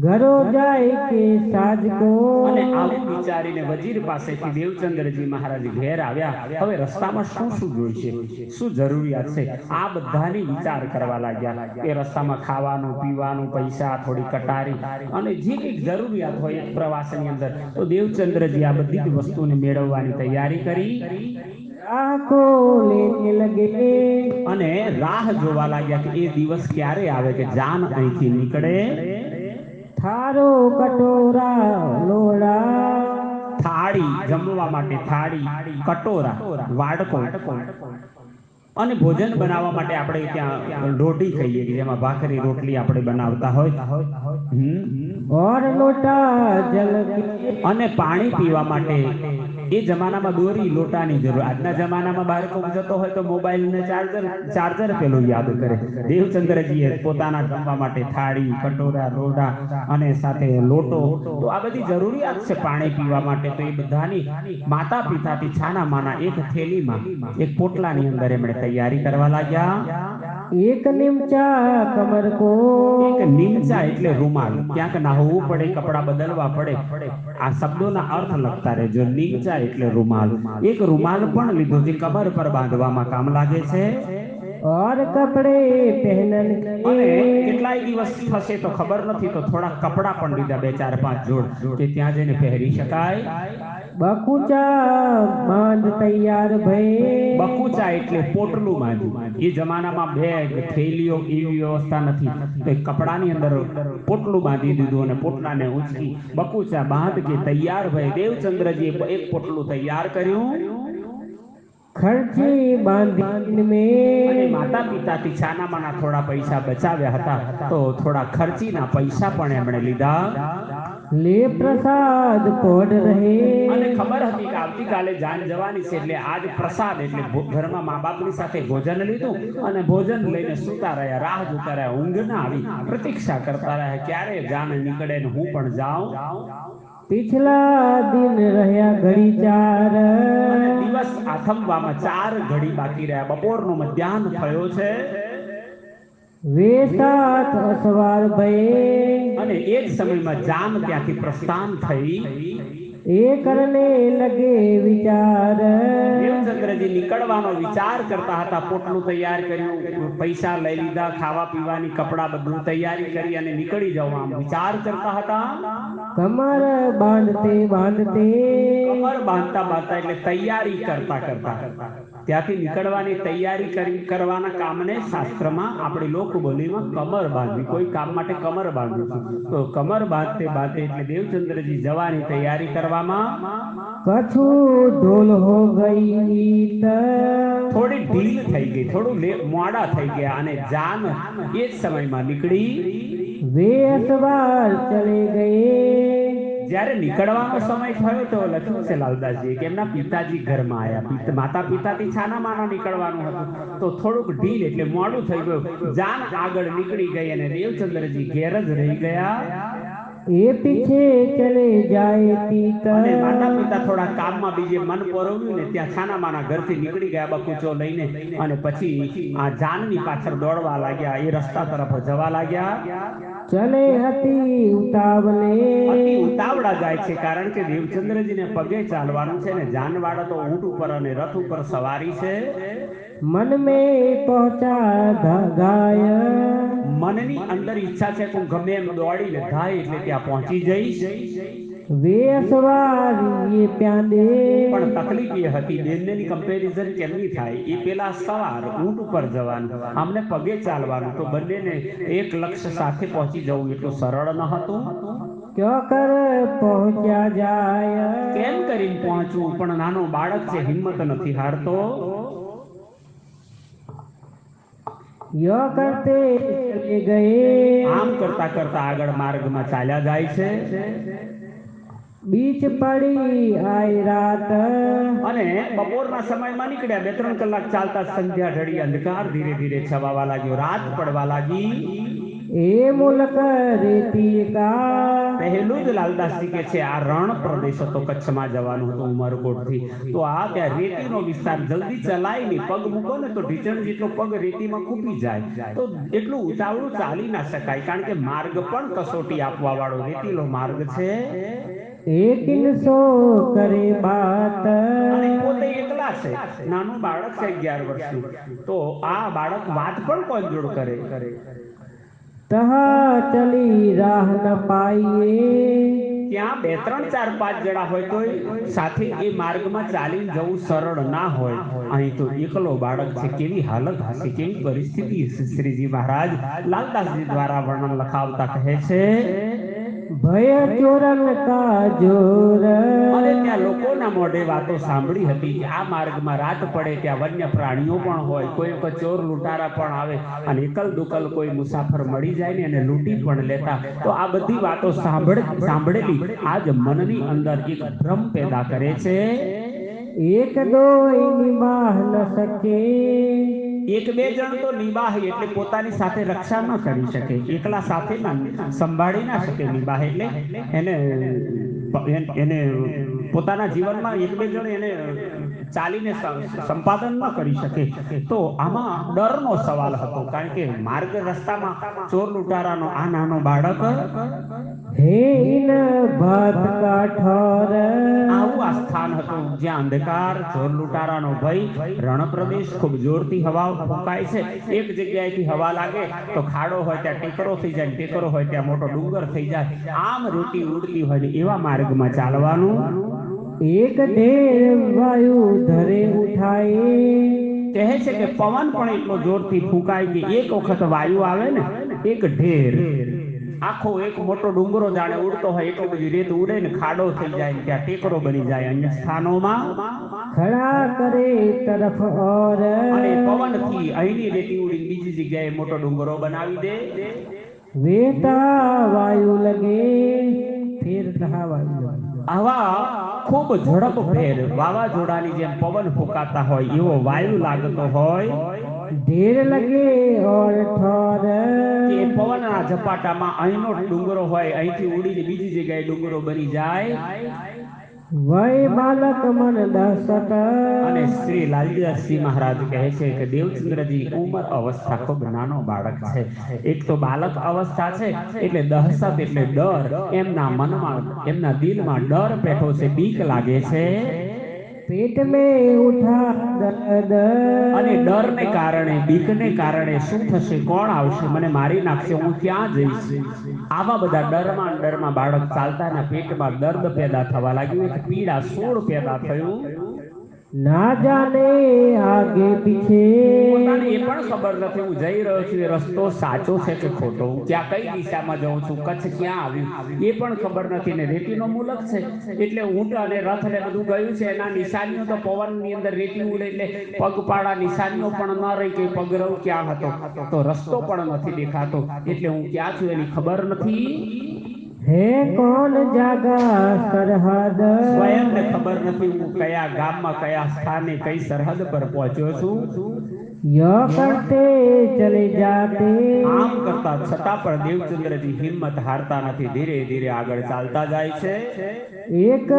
घरो जाए के साज को। અને આવું વિચારીને વજીર પાસેથી દેવચંદ્રજી મહારાજ ઘેર આવ્યા. હવે રસ્તામાં શું શું જોઈશે, શું જરૂરિયાત છે, આ બધાની વિચાર કરવા લાગ્યા. એ રસ્તામાં ખાવાનું, પીવાનું, પૈસા, થોડી કટારી અને જે કંઈક જરૂરિયાત હોય એક પ્રવાસની અંદર, તો દેવચંદ્રજી આ બધી જ વસ્તુને મેળવવાની તૈયારી કરી आँखो लेने लगे। અને રાહ જોવા લાગ્યા કે એ દિવસ ક્યારે આવે કે જાન અહીંથી નીકળે. थारो कटोरा लोड़ा, થાળી, જમવા માટે થાળી, કટોરા, વાડકો, અને ભોજન બનાવવા માટે આપણે ત્યાં રોટી કહીએ કે જેમાં ભાખરી રોટલી આપણે બનાવતા હોય, और लोटा जल के। અને પાણી પીવા માટે એ જમાનામાં દોરી લોટાની જરૂર. આજના જમાનામાં બાળકો જતો હોય તો મોબાઈલ ને ચાર્જર પેલું યાદ કરે. દેવચંદ્રજીએ પોતાના જમવા માટે થાળી, કટોરા, લોટા અને સાથે લોટો, તો આ બધી જરૂરિયાત છે પાણી પીવા માટે. તો એ બધાની માતા પિતાથી છાના માના એક થેલીમાં, એક પોટલાની અંદર એમણે તૈયારી કરવા લાગ્યા. एक निमचा कमर को। એક નિમચા એટલે રૂમાલ, ક્યાંક નાહવું પડે, કપડા બદલવા પડે, આ શબ્દોના અર્થ લખતા રહેજો. નિમચા એટલે રૂમાલ, એક રૂમાલ પણ લીધો જે કમર પર બાંધવામાં કામ લાગે છે. और कपड़े पहनन के। અને કેટલાય દિવસ થશે તો ખબર નથી, તો થોડા કપડા પણ લીધા, 2-4-5 જોડ, કે ત્યાં જઈને પહેરી શકાય. बकुचा बांध तैयार भये। બકુચા એટલે પોટલું બાંધ્યું. એ જમાનામાં બેગ, થેલીઓ એવી વ્યવસ્થા નથી, તો કપડાની અંદર પોટલું બાંધી દીધું અને પોટલાને ઊંચકી બકુચા બાંધ કે તૈયાર ભય. દેવચંદ્રજીએ એક પોટલું તૈયાર કર્યું. खर्ची बांधी में। અને માતા પિતાથી છાનામાના થોડા પૈસા બચાવ્યા હતા, તો થોડા ખર્ચીના પૈસા પણ એમણે લીધા. ले प्रसाद पढ़ रहे। અને ખબર હતી કે આવતીકાલે જાન જવાની છે, એટલે આજ પ્રસાદ એટલે ઘરમાં મા બાપની સાથે ભોજન લીધું અને ભોજન લઈને સૂતા રહ્યા, રાહ જોતા રહ્યા, ઊંઘ ના આવી, પ્રતીક્ષા કરતા રહ્યા ક્યારે જાન નીકળે ને હું પણ જાઉં. पिछला दिन રહ્યા ઘડી ચાર। અને દિવસ આથમવામાં 4 ઘડી બાકી રહ્યા, બપોરનો મધ્યાહન થયો છે. वे साथ असवार भये। અને એ જ સમયમાં જાન ત્યાંથી પ્રસ્થાન થઈ. ये करने लगे विचार। દેવચંદ્રજી નીકળવાનો વિચાર કરતા હતા. પોટલું તૈયાર કર્યું, પૈસા લઈ લીધા, ખાવા પીવાની, કપડા બધું તૈયારી કરી અને નીકળી જવા વિચાર કરતા હતા. કમર બાંધતે બાંધતે કમર બાંધતા બાંધતા એટલે તૈયારી કરતા કરતા ત્યાંથી નીકળવાની તૈયારી કરવાના કામને શાસ્ત્રમાં આપણી લોકબોલીમાં કમર બાંધવી, કોઈ કામ માટે કમર બાંધવી. તો કમર બાંધતે બાંધતે એટલે દેવચંદ્રજી જવાની તૈયારી કરવામાં કછું ઢોલ હો ગઈ થોડી ઢીલ થઈ ગઈ, થોડું મોડા થઈ ગયા અને જાન એ જ સમયમાં નીકળી વે અસવાર ચલે ગયે. જ્યારે નીકળવાનો સમય થયો તો લખ્યું છે લાલદાસજી કે એમના પિતાજી ઘરમાં આવ્યા. માતા પિતાથી છાના માના નીકળવાનું હતું તો થોડુંક ઢીલ એટલે મોડું થઈ ગયું. જાન આગળ નીકળી ગઈ અને દેવચંદ્રજી ઘેર જ રહી ગયા. એ પીછે ચલે જાય તીત. અને માતા પિતા થોડા કામમાં બીજે મન પરોવ્યું ને ત્યાં છાના માના ઘરથી નીકળી ગયા બકુચો લઈને અને પછી આ જાનની પાછળ દોડવા લાગ્યા, એ રસ્તા તરફ જવા લાગ્યા. ચલે હતી ઉતાવલે. અતિ ઉતાવળા જાય છે કારણ કે દેવચંદ્રજીને પગે ચાલવાનું છે ને જાનવાળા તો ઊંટ ઉપર અને રથ ઉપર સવારી છે. મન મેં પહોંચા ગાય. મનની અંદર ઈચ્છા છે કે હું ગમે એમ દોડીને થાય એટલે ત્યાં પહોંચી જઈશ. વે અસવારી એ પ્યાદે. પણ તકલીફ એ હતી બંનેની કમ્પેરિઝન કેમની થાય? એ પેલા સવાર ઊંટ ઉપર જવાનું, આમને પગે ચાલવાનું, તો બંનેને એક લક્ષ્ય સાથે પહોંચી જવું એટલું સરળ ન હતું. ક્યો કર પહોંચ્યા જાય. કેમ કરીને પહોંચવું? પણ નાનો બાળક છે, હિંમત નથી હારતો. યો કરતે ચલે ગયે. આમ કરતા કરતા આગળ માર્ગમાં ચાલ્યા જાય છે. બીચ પડી આઈ રાત. અને બપોરના સમયમાં નીકળ્યા. 2-3 કલાક ચાલતા સંધ્યા ઢળી, અંધકાર ધીરે ધીરે છવાવા લાગ્યો, રાત પડવા લાગી. એ મુલક રેતી કા. પહેલું જ લાલદાસજી કે છે આ રણ પ્રદેશ હતો, કચ્છમાં જવાનું હતું ઉમરકોટથી. તો આ ત્યાં રેતીનો વિસ્તાર, જલ્દી ચલાય નહીં, પગ મૂકો ને તો ઢીચણ જેટલો પગ રેતીમાં કૂપી જાય. તો એટલું ઉતાવળું ચાલી ના શકાય કારણ કે માર્ગ પણ કસોટી આપવા વાળો રેતીલો માર્ગ છે. એક ઇનસો કરે બાત. અને પોતે એકલા છે, નાનું બાળક છે 11 વર્ષનું. તો આ બાળક વાત પણ કોણ જોડ કરે? તહા ચલી રાહ ન પાઈએ. ત્યાં 2, 3, 4, 5 જણા હોય તો સાથે એ માર્ગમાં ચાલીને જવું સરળ ના હોય. અહીં તો એકલો બાળક છે. કેવી હાલત હશે, કેવી પરિસ્થિતિ હશે? શ્રીજી મહારાજ લાલદાસજી દ્વારા વર્ણન લખાવતા કહે છે ભય ચોરન કા જોર. અને ત્યાં લોકોના મોઢે વાતો સાંભળી હતી કે આ માર્ગમાં રાત પડે ત્યાં વન્ય પ્રાણીઓ પણ હોય, કોઈ વખત ચોર લૂંટારા પણ આવે અને એકલ દુકલ કોઈ મુસાફર મળી જાય ને એને લૂંટી પણ લેતા. તો આ બધી વાતો સાંભળેલી આજ મનની અંદર એક ભ્રમ પેદા કરે છે. એક દો નિબાહ ન શકે. 1-2 જણ તો નિબાહ એટલે પોતાની સાથે રક્ષા ન કરી શકે, એકલા સાથે સંભાળી ના શકે. નિબાહ એટલે એને પોતાના જીવનમાં 1-2 જણ એને ચાલીને સંપાદન ન કરી શકે. તો આમાં ડરનો સવાલ હતો કારણ કે માર્ગ રસ્તામાં ચોર લૂંટારાનો આ નાનો બાળક હે ઇન ભાત કાઠોર. આવું આ સ્થાન હતું જ્યાં અંધકાર, ચોર લૂંટારાનો ભય, રણ પ્રદેશ, ખૂબ જોરથી હવા ફૂંકાય છે. એક જગ્યાએથી હવા લાગે તો ખાડો હોય ત્યાં ટેકરો થઈ જાય, ટેકરો હોય ત્યાં મોટો ડુંગર થઈ જાય. આમ રેતી ઉડતી હોય ને એવા માર્ગમાં ચાલવાનું. એક ઢેર વાયુ ધરે ઉઠાય. કહે છે કે પવન પણ એટલો જોરથી ફૂંકાય કે એક વખત વાયુ આવે ને એક ઢેર, આખો એક મોટો ડુંગરો જાણે ઉડતો હોય એટલી બધી રેત ઉડે ને ખાડો થઈ જાય ને ત્યાં ટેકરો બની જાય. અન્ય સ્થાનોમાં ખડા કરે તરફ ઓર. અને પવનથી અહીંની રેતી ઉડીને બીજી જગ્યાએ મોટો ડુંગરો બનાવી દે. વેતા વાયુ લગે ફેર તહા વાયુ. આવા ખૂબ ઝડપભેર વાવાઝોડાની જેમ પવન ફૂંકાતા હોય એવો વાયુ લાગતો હોય. ઢેર લગે ઓર ઠોર. કે પવનના ઝપાટામાં અહીંનો ડુંગરો હોય અહીંથી ઉડીને બીજી જગ્યાએ ડુંગરો બની જાય. વય બાલક મન દસત. અને શ્રી લાલદાસજી મહારાજ કહે છે કે દેવચંદ્રજી ઉંમર અવસ્થા ખૂબ નાનો બાળક છે. એક તો બાલક અવસ્થા છે એટલે દહશત એટલે ડર. એમના મનમાં, એમના દિલમાં ડર પેઠો છે, બીક લાગે છે. पेट में उठा दर्द અને ડરને કારણે બીકને કારણે શું થશે, કોણ આવશે, મને મારી નાખશે, હું ક્યાં જઈશ, આવા બધા ડરમાં બાળક ચાલતાના પેટમાં દર્દ પેદા થવા લાગ્યું, એક પીડા સોળ પેદા થયું. ना जाने आगे पीछे પોતાને એ પણ ખબર નથી હું જઈ રહ્યો છું એ રસ્તો સાચો છે કે ખોટો, હું ક્યાં કઈ દિશામાં જાઉં છું, કચ્છ ક્યાં આવ્યું એ પણ ખબર નથી. ને રેતીનો મુલક છે એટલે ઊંટ અને રથ ને બધું ગયું છે, એના નિશાનીઓ તો પવનની અંદર રેતી ઉડે એટલે પગપાળા નિશાનીઓ પણ ન રહી કે પગરવ ક્યાં હતો, તો રસ્તો પણ નથી દેખાતો, એટલે હું ક્યાં છું એની ખબર નથી. है कौन जागा सरहद સ્વયંને ખબર નથી હું કયા ગામમાં કયા સ્થાને કઈ સરહદ પર પહોંચ્યો છું. यह करते चले जाते આમ કરતા છતાં પણ દેવચંદ્રજી હિંમત હારતા નથી, ધીરે ધીરે આગળ ચાલતા જાય છે. एक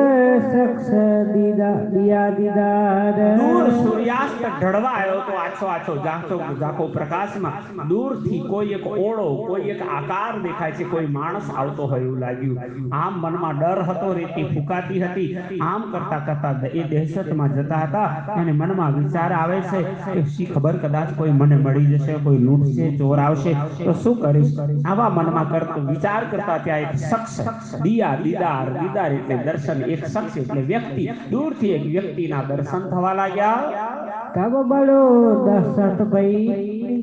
शख्स दिया दीदार દૂર સૂર્યાસ્ત ઢળવા આવ્યો તો આછો ઝાંખો પ્રકાશમાં દૂરથી કોઈ એક ઓળો, કોઈ એક આકાર દેખાય છે, કોઈ માણસ આવતો હોય એવું લાગ્યું. આમ મનમાં ડર હતો, રેતી ફૂંકાતી હતી. આમ કરતા કરતા એ દહેશતમાં જતા હતા અને મનમાં વિચાર આવે છે કે શી ખબર કદાચ કોઈ મને મળી જશે, કોઈ લૂંટશે, ચોર આવશે તો શું કરીશ. આવા મનમાં વિચાર કરતા ત્યાં એક શખ્સ, દીદાર એટલે દર્શન, એક શખ્સ એટલે વ્યક્તિ, દૂરથી એક વ્યક્તિના દર્શન થવા લાગ્યા. तब बड़ो दहशत भई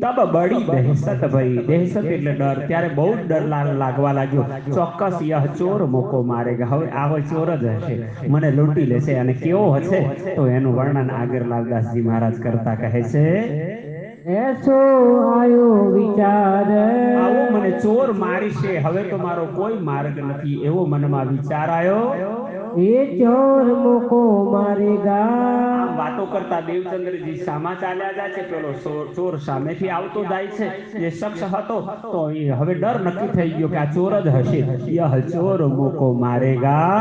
તબ બડી દહેશત ભઈ, દહેશત એટલે ડર, ત્યારે બહુ જ ડર લાગવા લાગ્યો. ચોક્કસ યહ ચોર મોકો મારેગા, હવે આવો ચોર જ હશે, મને લૂંટી લેશે. અને કેવો હશે તો એનું વર્ણન આગળ લાલદાસજી મહારાજ કરતા કહે છે, ऐसो आयो विचार આવો મને ચોર મારીશે, હવે તો મારો કોઈ માર્ગ નથી, એવો મનમાં વિચાર આવ્યો. ये चोर मोको मारेगा આમ વાતો કરતા દેવચંદ્રજી સામા ચાલ્યા જાય છે, પેલો ચોર સામેથી આવતો જાય છે. જે શખ્સ હતો તો એ હવે ડર નક્કી થઈ ગયો કે આ ચોર જ હશે. યહ ચોર મોકો મારેગા.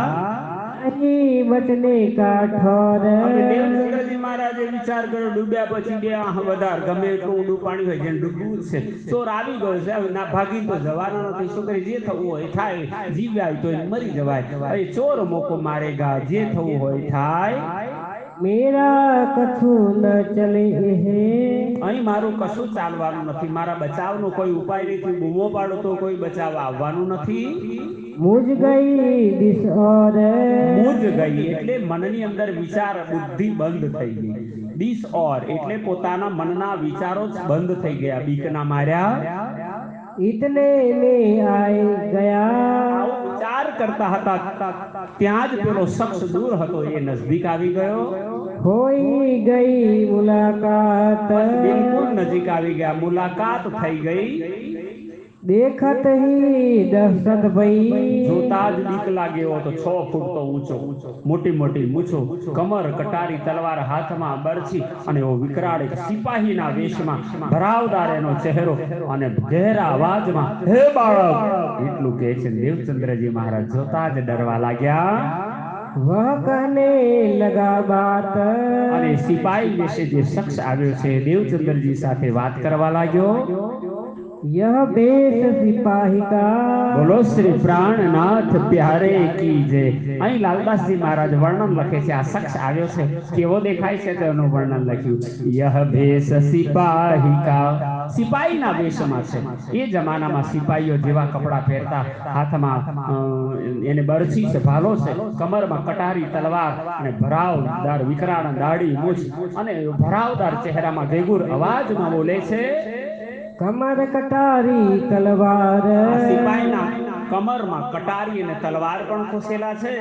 नहीं बचने का ठौर હવે દેવચંદ્રજી મહારાજે વિચાર કર્યો, ડૂબ્યા પછી બે વધારે ગમે એટલું ઊંડું પાણી હોય જેને ડૂબવું જ છે, ચોર આવી ગયો છે, હવે ના ભાગી તો જવાનો નથી, શું કરી, જે થવું હોય થાય, જીવ્યા તો મરી જવાય. હવે ચોર મોકો મારેગા, જે થવું હોય થાય. मेरा कछु न चले है અહીં મારું કશું ચાલવાનું નથી, મારા બચાવનો કોઈ ઉપાય નથી, બૂમો પાડો તો કોઈ બચાવ આવવાનું નથી. मुझ गई दिस और મૂજ ગઈ એટલે મનની અંદર વિચાર બુદ્ધિ બંધ થઈ ગઈ. દિસ ઓર એટલે પોતાના મનના વિચારો જ બંધ થઈ ગયા, બીકના માર્યા. इतने में आए गया વિચાર કરતા હતા ત્યાં જ પેલો શખ્સ દૂર હતો એ નજદીક આવી ગયો. होई गई मुलाकात બિલકુલ નજીક આવી ગયા, મુલાકાત થઈ ગઈ. देखत ही दहशत भई જોતા જ બીક લાગે એવો તો 6 ફૂટ તો ઊંચો, મોટી મોટી મૂછો, કમર કટારી, તલવાર હાથમાં, બરછી, અને એવો વિકરાળ એક સિપાહીના વેશમાં, ભરાવદાર એનો ચહેરો, અને ઘેરા અવાજમાં હે બાળક એટલું કહે છે. દેવચંદ્રજી મહારાજ જોતા જ ડરવા લાગ્યા. वह कहने लगा बात અને સિપાહી વિશે જે શખ્સ આવ્યો છે દેવચંદ્રજી સાથે વાત કરવા લાગ્યો. यह बेश सिपाही का બોલો શ્રી પ્રાણનાથ પ્યારે કી જય. અહીં લાલદાસજી મહારાજ વર્ણન લખે છે, આ શખ્સ આવ્યો છે કેવો દેખાય છે તેનું વર્ણન લખ્યું. યહ ભેષ સિપાહી કા, સિપાહીના વેશમાં છે. એ જમાનામાં સિપાહીઓ જેવા કપડા પહેરતા, હાથમાં એને બરછી છે, ભાલો છે, કમરમાં કટારી, તલવાર, અને ભરાવદાર વિકરાળ દાઢી, મૂછ, અને ભરાવદાર ચહેરામાં ભેગુર અવાજમાં બોલે છે. कमर कटारी तलवार સિપાહીના કમરમાં કટારી અને તલવાર પણ ખોસેલા છે,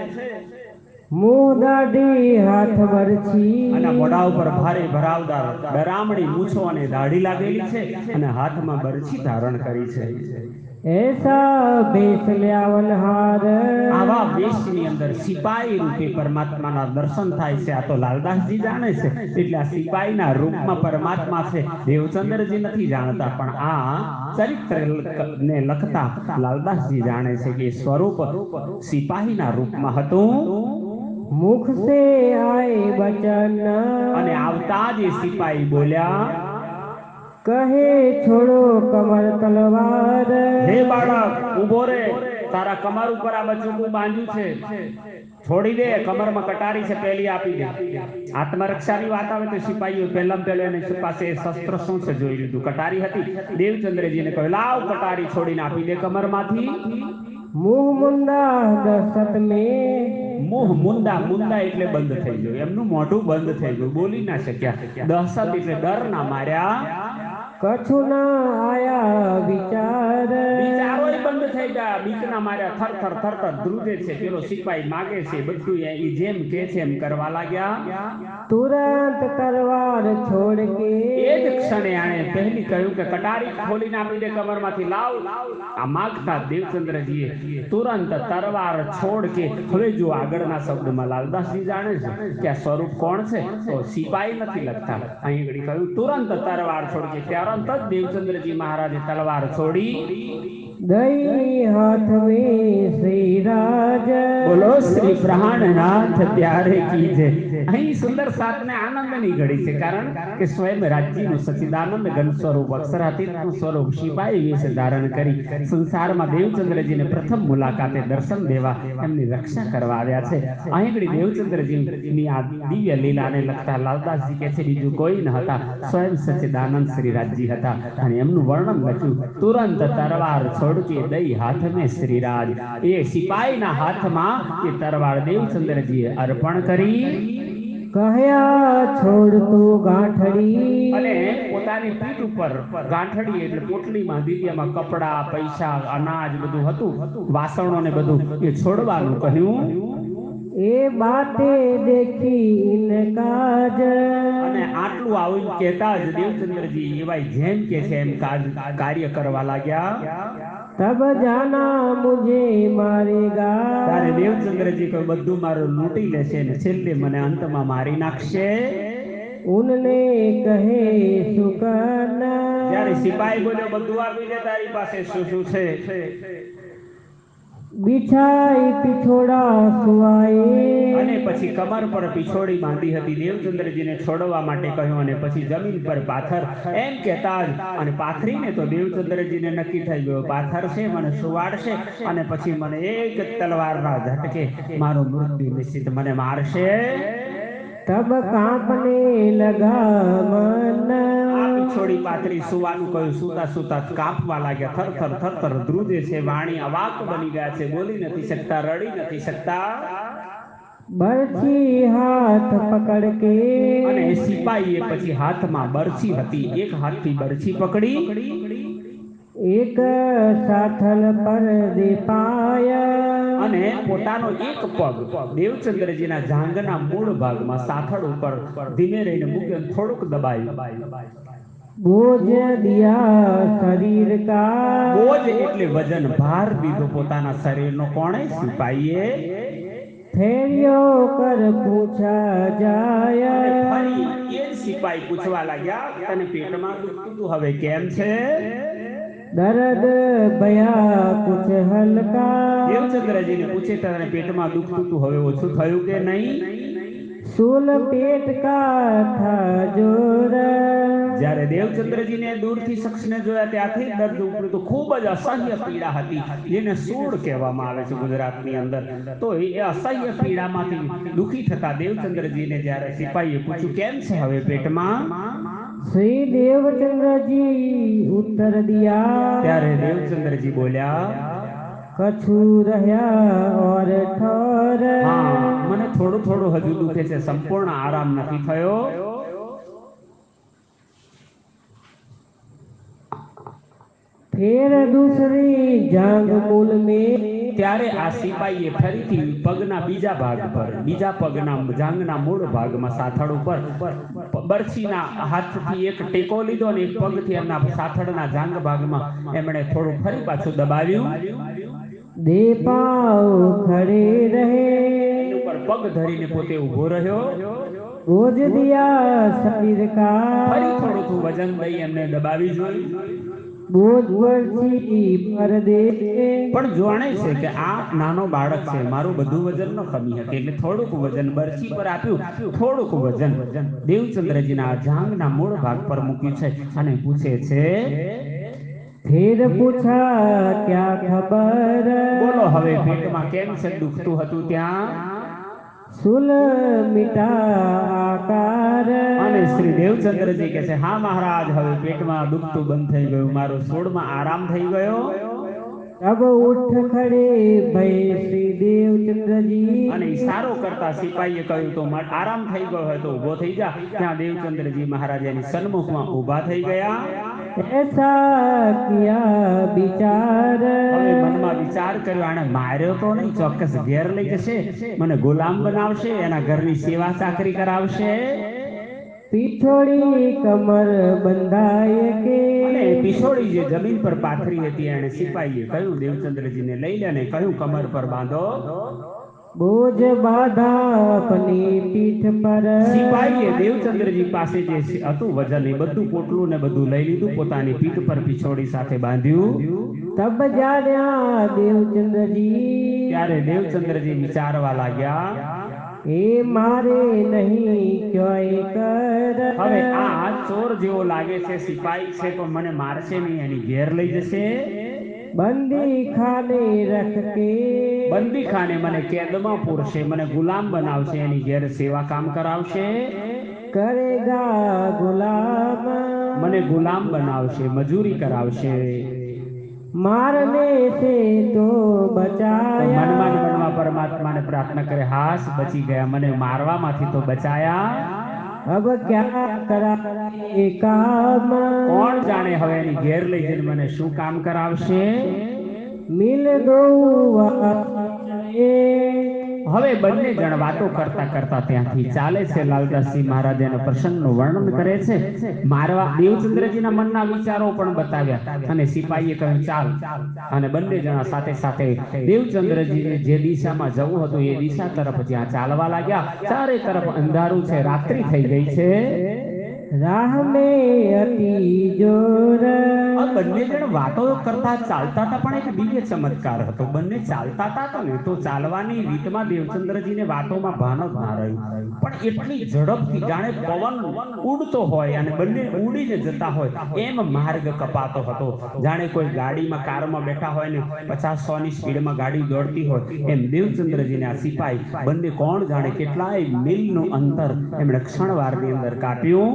मुंह दाढ़ी हाथ बरछी અને મોઢા ઉપર ભારે ભરાવદાર ડરામણી મૂછો અને દાઢી લાગેલી છે, અને હાથમાં બરછી ધારણ કરી છે. ऐसा बेस ल्यावनहार આવા વેશની અંદર સિપાહી રૂપે પરમાત્માના દર્શન થાય છે. આ તો લાલદાસજી જાણે છે, એટલે આ સિપાહીના રૂપમાં પરમાત્મા છે દેવચંદ્રજી નથી જાણતા, પણ આ ચરિત્રને લખતા લાલદાસજી જાણે છે કે સ્વરૂપ સિપાહીના રૂપમાં હતું. मुख से आए बचन અને આવતા જ એ સિપાહી બોલ્યા, कहे छोड़ो कमर तलवार હે બાળક ઉભો રે, તારા કમર ઉપર આ બચુકું બાંધ્યું છે, છોડી દે, કમરમાં કટારી છે પેલી આપી દે. આત્મરક્ષાની વાત આવે તો સિપાહીઓ પહેલા એની પાસે શસ્ત્ર શું છે જોઈ લીધું. કટારી હતી. દેવચંદ્રજીને કહ્યું લાવ કટારી છોડીને આપી દે કમરમાંથી. મુહ મુંડા દશત में મોહ મુંદા, મુંદા એટલે બંધ થઈ ગયું, એમનું મોઢું બંધ થઈ ગયું, બોલી ના શક્યા. દહશત એટલે ડર ના માર્યા, કछु ના આયા વિચાર, વિચારોય બંધ થઈ ગયા, બીકના માર્યા થરથર થરથર ધ્રુજે છે. પેલો સિપાહી માગે છે બધું એ જેમ કે છે એમ કરવા લાગ્યા. તુરંત તલવાર છોડ કે, એ જ ક્ષણે આણે પહેલી કહ્યું કે કટારી ખોલીને આપી દે કમરમાંથી, લાવ. આ માગતા દેવચંદ્રજીએ તુરંત તલવાર છોડ કે. હવે જો આગળના શબ્દમાં લાલદાસજી જાણે છે કે આ સ્વરૂપ કોણ છે, તો સિપાહી નથી લખતા. અહીં આગળ કહ્યું તુરંત તલવાર છોડ કે. તરત જ દેવચંદ્રજી મહારાજે તલવાર છોડી, દઈ હાથ में શ્રી રાજ, બોલો શ્રી પ્રાણનાથ પ્યારે કી જય. અહીં સુંદર સાતને આનંદની ઘડી છે, કારણ કે સ્વયં રાજ્યનું સચ્ચિદાનંદ ઘન સ્વરૂપ અક્ષરાતીતનું સ્વરૂપ સિપાહી વેશ ધારણ કરી સંસારમાં દેવચંદ્રજીને પ્રથમ મુલાકાતે દર્શન દેવા એમની રક્ષા કરવા આવ્યા છે. અહીં દેવચંદ્રજીની આ દિવ્ય લીલાને લગતા લાલદાસજી કહે છે બીજું કોઈ ન હતા, સ્વયં સચ્ચિદાનંદ શ્રી રાજજી હતા. અને એમનું વર્ણન લખ્યું, તુરંત તરવાર છોડકે દઈ હાથ મેં શ્રીરાજ. એ સિપાહીના હાથમાં એ તરવાર દેવચંદ્રજીએ અર્પણ કરી, કહ્યા છોડ તું ગાંઠડી, અને પોતાની પીઠ ઉપર ગાંઠડી એટલે પોટલી બાંધી, એમાં કપડા, પૈસા, અનાજ બધું હતું, વાસણો ને બધું એ છોડવાનું કહ્યું. એ બાતે દેખી ઇનકાજ, અને આટલું આવું કહેતા જ દેવચંદ્રજી એવા જેમ કે છે એમ કાર્ય કરવા લાગ્યા. તબ જાના મુझे મારેગા, ત્યારે દેવચંદ્રજી કહ્યું બધું મારું લૂંટી લેશે ને છેલ્લે મને અંતમાં મારી નાખશે. ઉનને કહે સુકના, જ્યારે સિપાહી બોલ્યો બધું આપી દે, તારી પાસે શું શું છે. બિછાઈ પિછોડા સુવાએ, અને પછી કમર પર પિછોડી બાંધી હતી. દેવચંદ્રજીને છોડવા માટે કહ્યું અને પછી જમીન પર પાથર, એમ કહેતા જ અને પાથરીને તો દેવચંદ્રજીને નક્કી થઈ ગયો પાથર છે, મને સુવાડશે અને પછી મને એક તલવારના ઝટકે મારું મૃત્યુ નિશ્ચિત, મને મારશે. તબ કાંપને લગા મન, છોડી પાથરી સુવાનું કહ્યું. સુતા સુતા કાપવા લાગ્યા, થરથર થરથર ધ્રુજે છે, વાણી અવાક બની ગયા છે, બોલી નથી શકતા, રડી નથી શકતા. બરછી હાથ પકડ કે, અને સિપાહીએ પછી હાથમાં બરછી હતી, એક હાથથી બરછી પકડી, એક સાથલ પર દે પાયા, અને પોતાનો એક પગ દેવચંદ્રજીના જાંઘના મૂળ ભાગમાં સાથળ ઉપર ધીમે રહીને મૂક્યો, થોડુંક દબાયું. બોજ દિયા શરીર કા, બોજ એટલે વજન, ભાર દીધો પોતાના શરીરનો. કોણે? સિપાહીએ. ફેર્યો કર પૂછા જાય, ફરી એ જ સિપાહી પૂછવા લાગ્યા, તને પેટમાં દુખતું હતું, હવે કેમ છે? દર્દ ભયા કુછ હલકા, દેવચંદ્રજીને પૂછે તને પેટમાં દુખતું હતું, હવે ઓછું થયું કે નહીં? શૂલ પેટ કા થા જોર, જ્યારે દેવચંદ્રજીને દૂરથી શખ્સને જોયા ત્યાંથી દર્દ ઉપડ્યું તો ખૂબ જ અસહ્ય પીડા હતી, જેને સૂળ કહેવામાં આવે છે ગુજરાતની અંદર. તો એ અસહ્ય પીડામાંથી દુઃખી થતા દેવચંદ્રજીને જ્યારે સિપાહીએ પૂછ્યું કેમ છે હવે પેટમાં, શ્રી દેવચંદ્રજી ઉત્તર દિયા, ત્યારે દેવચંદ્રજી બોલ્યા, કછુ રહ્યા ઓર ઠોર, હા મને થોડું થોડું હજુ દુખે છે, સંપૂર્ણ આરામ નથી થયો. ફેર દૂસરી જાંગ મૂલ में, ત્યારે આ સિપાહીએ ફરીથી પગના બીજા ભાગ પર, બીજા પગના જાંઘના મૂળ ભાગમાં સાથળ ઉપર બરછીના હાથથી એક ટેકો લીધો અને એક પગથી એમના સાથળના જાંઘ ભાગમાં એમણે થોડું ફરી પાછું દબાવ્યું. દે પાવ ખડે રહે, ઉપર પગ ધરીને પોતે ઊભો રહ્યો. બોજ દિયા શરીર કા, ફરી થોડું વજન દઈ એમને દબાવી જોયું. બોજ બરછી પર દે, પણ જાણે છે કે આ નાનો બાળક છે, મારું બધું વજન ન ખમી શકે, એટલે થોડુંક વજન બરછી પર આપ્યું, થોડુંક વજન દેવચંદ્રજીના જાંઘના મૂળ ભાગ પર મૂક્યું છે અને પૂછે છે फिर पूछा क्या खबर, બોલો હવે પેટમાં કેમ છે દુખતું હતું ત્યાં? सुल मिटा आकार, અને શ્રી દેવચંદ્રજી કહે છે હા મહારાજ, હવે પેટમાં દુખતું બંધ થઈ ગયું, મારો સોળમાં આરામ થઈ ગયો. तब उठ खड़े भय श्री देवचंद्र जी, અને ઈશારો કરતા સિપાહીએ કહ્યું તો આરામ થઈ ગયો હોય તો ઊભો થઈ જા. ત્યાં દેવચંદ્રજી મહારાજ એની સન્મુખમાં ઊભા થઈ ગયા. ऐसा किया विचार, હવે મનમાં વિચાર કર્યો, આને માર્યો તો નહીં, ચોક્કસ ઘેર લઈ જશે, મને ગુલામ બનાવશે, એના ઘરની સેવા ચાકરી કરાવશે. पिछोड़ी कमर बंधाए के, અને પિછોડી જે જમીન પર પાથરી હતી એને સિપાહીએ કહ્યું દેવચંદ્રજીને લઈ લે, ને કહ્યું કમર પર બાંધો. बोझ बाधा अपनी पीठ पर, સિપાહીએ દેવચંદ્રજી પાસે જે હતું વજન એ બધું પોટલું ને બધું લઈ લીધું, પોતાની પીઠ પર પિછોડી સાથે બાંધ્યું. तब जान्या देवचंद्र जी, ત્યારે દેવચંદ્રજી વિચારવા લાગ્યા, ए मारे नहीं क्यों कर, હવે આ ચોર જેવો લાગે છે, સિપાહી છે તો મને મારશે નહીં, એની ઘેર લઈ જશે, बंदी खाने रख के, બંદી ખાને મને કેદમાં પૂરશે, મને ગુલામ બનાવશે, એની ઘેર સેવા કામ કરાવશે, करेगा गुलाम, મને ગુલામ બનાવશે, મજૂરી કરાવશે. मारने से तो बचाया, મનમાં ને મનમાં પરમાત્માને પ્રાર્થના કરે, હાશ બચી ગયા, મને મારવામાંથી તો બચાયા. अब क्या करा ये काम, કોણ જાણે હવે એની ઘેર લઈ જઈને મને શું કામ કરાવશે. मिल दो હવે બંને જણ વાતો કરતા કરતા ત્યાંથી ચાલે છે. લાલદાસજી મહારાજ એના પ્રસંગનું વર્ણન કરે છે. મારવા દેવચંદ્રજીના મનના વિચારો પણ બતાવ્યા, અને સિપાહીએ કહ્યું ચાલ, અને બંને જણા સાથે સાથે દેવચંદ્રજીને જે દિશામાં જવું હતું એ દિશા તરફ જ્યાં ચાલવા લાગ્યા. ચારે તરફ અંધારું છે, રાત્રિ થઈ ગઈ છે. राह में अति जोर, આ બંને જણ વાતો કરતા ચાલતા હતા, પણ એક દિવ્ય ચમત્કાર હતો. બંને ચાલતા હતા ને તો ચાલવાની રીતમાં દેવચંદ્રજીને વાતોમાં ભાન જ ના રહ્યું, પણ એટલી ઝડપથી જાણે પવન ઉડતો હોય અને બંને ઉડીને જતા હોય એમ માર્ગ કપાતો હતો. જાણે કોઈ ગાડીમાં કારમાં બેઠા હોય ને 50-100 ની સ્પીડમાં ગાડી દોડતી હોય એમ દેવચંદ્રજીને આ સિપાહી બંને કોણ જાણે કેટલાય મીલનું અંતર એમણે ક્ષણવારની અંદર કાપ્યું.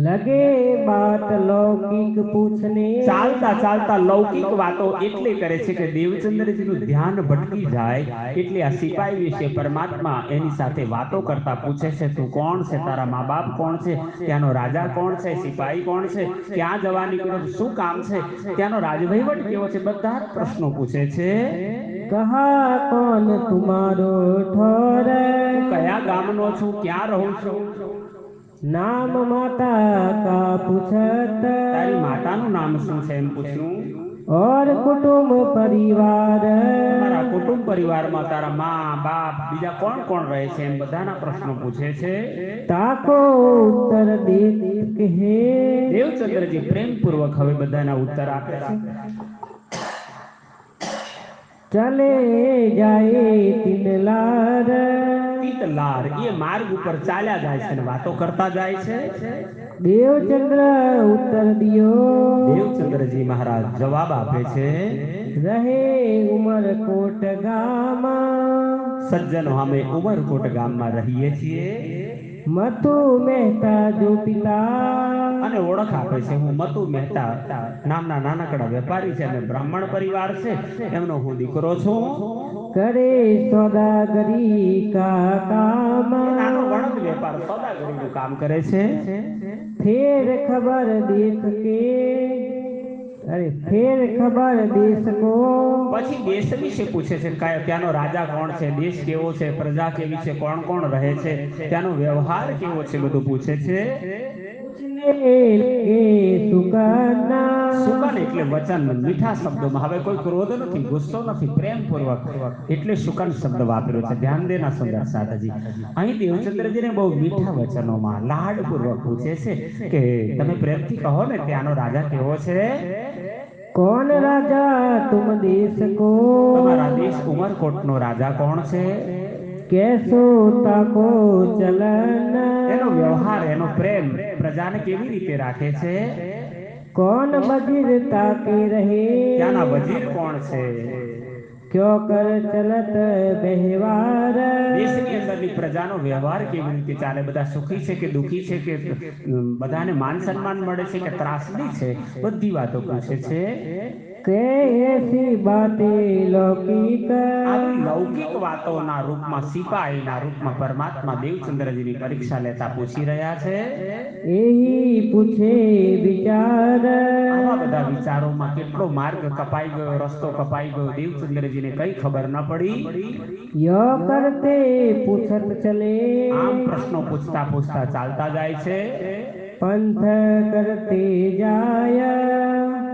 लगे बात लौकिक पूछने, ચાલતા ચાલતા લૌકિક વાતો એટલે કરે છે કે દેવચંદ્રજીનું ધ્યાન ભટકી જાય એટલે આ સિપાહી વિશે પરમાત્મા એની સાથે વાતો કરતા પૂછે છે, તું કોણ છે, તારા મા બાપ કોણ છે, ત્યાંનો રાજા કોણ છે, સિપાહી કોણ છે, ક્યાં જવા નીકળ્યો છે, શું કામ છે, ત્યાંનો રાજવહીવટ કેવો છે, બધા જ પ્રશ્નો પૂછે છે. कहा कौन तुम्हारो ठोर, કયા ગામનો છું, ક્યાં રહું છું, नाम माता का पूछत, તારી માતાનું નામ શું છે એમ પૂછ્યું. और कुटुंब परिवार, તારા કુટુંબ પરિવારમાં તારા મા બાપ બીજા કોણ કોણ રહે છે એમ બધાના પ્રશ્નો પૂછે છે. ताको उत्तर देख के, દેવચંદ્રજી પ્રેમપૂર્વક હવે બધાના ઉત્તર આપે છે. चले जाए तिनलार, તીતલાર એ માર્ગ ઉપર ચાલ્યા જાય છે અને વાતો કરતા જાય છે. देवचंद्र उत्तर दियो, દેવચંદ્રજી મહારાજ જવાબ આપે છે, रहे उमरकोट गामा, સજ્જનો અમે ઉમરકોટ ગામમાં રહીએ છીએ. मथु मेहता जो पिता, અને ઓળખ આપે છે, હું મતુ મહેતા નામના નાનકડા વેપારી છે અને બ્રાહ્મણ પરિવાર છે એમનો હું દીકરો છું. करे सौदागरी का काम, નાનો વણંદ વેપાર સોદાગરીનું કામ કરે છે. फेर खबर देख के, अरे फेर खबर देश को, પછી દેશ વિશે પૂછે છે, ત્યાંનો રાજા કોણ છે, દેશ કેવો છે, પ્રજા કેવી છે, કોણ કોણ રહે છે, ત્યાંનો વ્યવહાર કેવો છે, બધું પૂછે છે. सुकना, સુકન એટલે વચન, મીઠા શબ્દોમાં. હવે કોઈ ક્રોધ નથી, ગુસ્સો નથી, પ્રેમપૂર્વક એટલે સુકન શબ્દ વાપર્યો છે. ધ્યાન દેના સુંદર સાધજી, અહીં દેવચંદ્રજીને બહુ મીઠા વચનોમાં લાડપૂર્વક પૂછે છે કે તમે પ્રેમથી કહો ને ત્યાંનો રાજા કેવો છે. कौन राजा तुम देश को, તમારા દેશ ઉમરકોટનો રાજા કોણ છે, कैसो ताको चलन, એનો વ્યવહાર, એનો પ્રેમ પ્રજાને કેવી રીતે રાખે છે. कौन बजीर ताके रहे ત્યાંના વજીર કોણ છે? क्यों कर चलत व्यवहार દેશની અંદરની પ્રજાનો વ્યવહાર કેવી રીતે ચાલે? બધા સુખી છે કે દુખી છે કે બધાને માન સન્માન મળે છે કે ત્રાસદી છે? બધી વાતો પૂછે છે. के ऐसी बातें लौकिक આવી લૌકિક વાતોના રૂપમાં સિપાહીના રૂપમાં પરમાત્મા દેવચંદ્રજીની પરીક્ષા લેતા પૂછી રહ્યા છે. यही पूछे विचार આવા બધા વિચારોમાં કેટલો માર્ગ કપાઈ ગયો, રસ્તો કપાઈ ગયો, દેવચંદ્રજીને કઈ ખબર ન પડી. यो करते पूछत चले આમ પ્રશ્નો પૂછતા પૂછતા ચાલતા જાય છે. पंथ करते जाया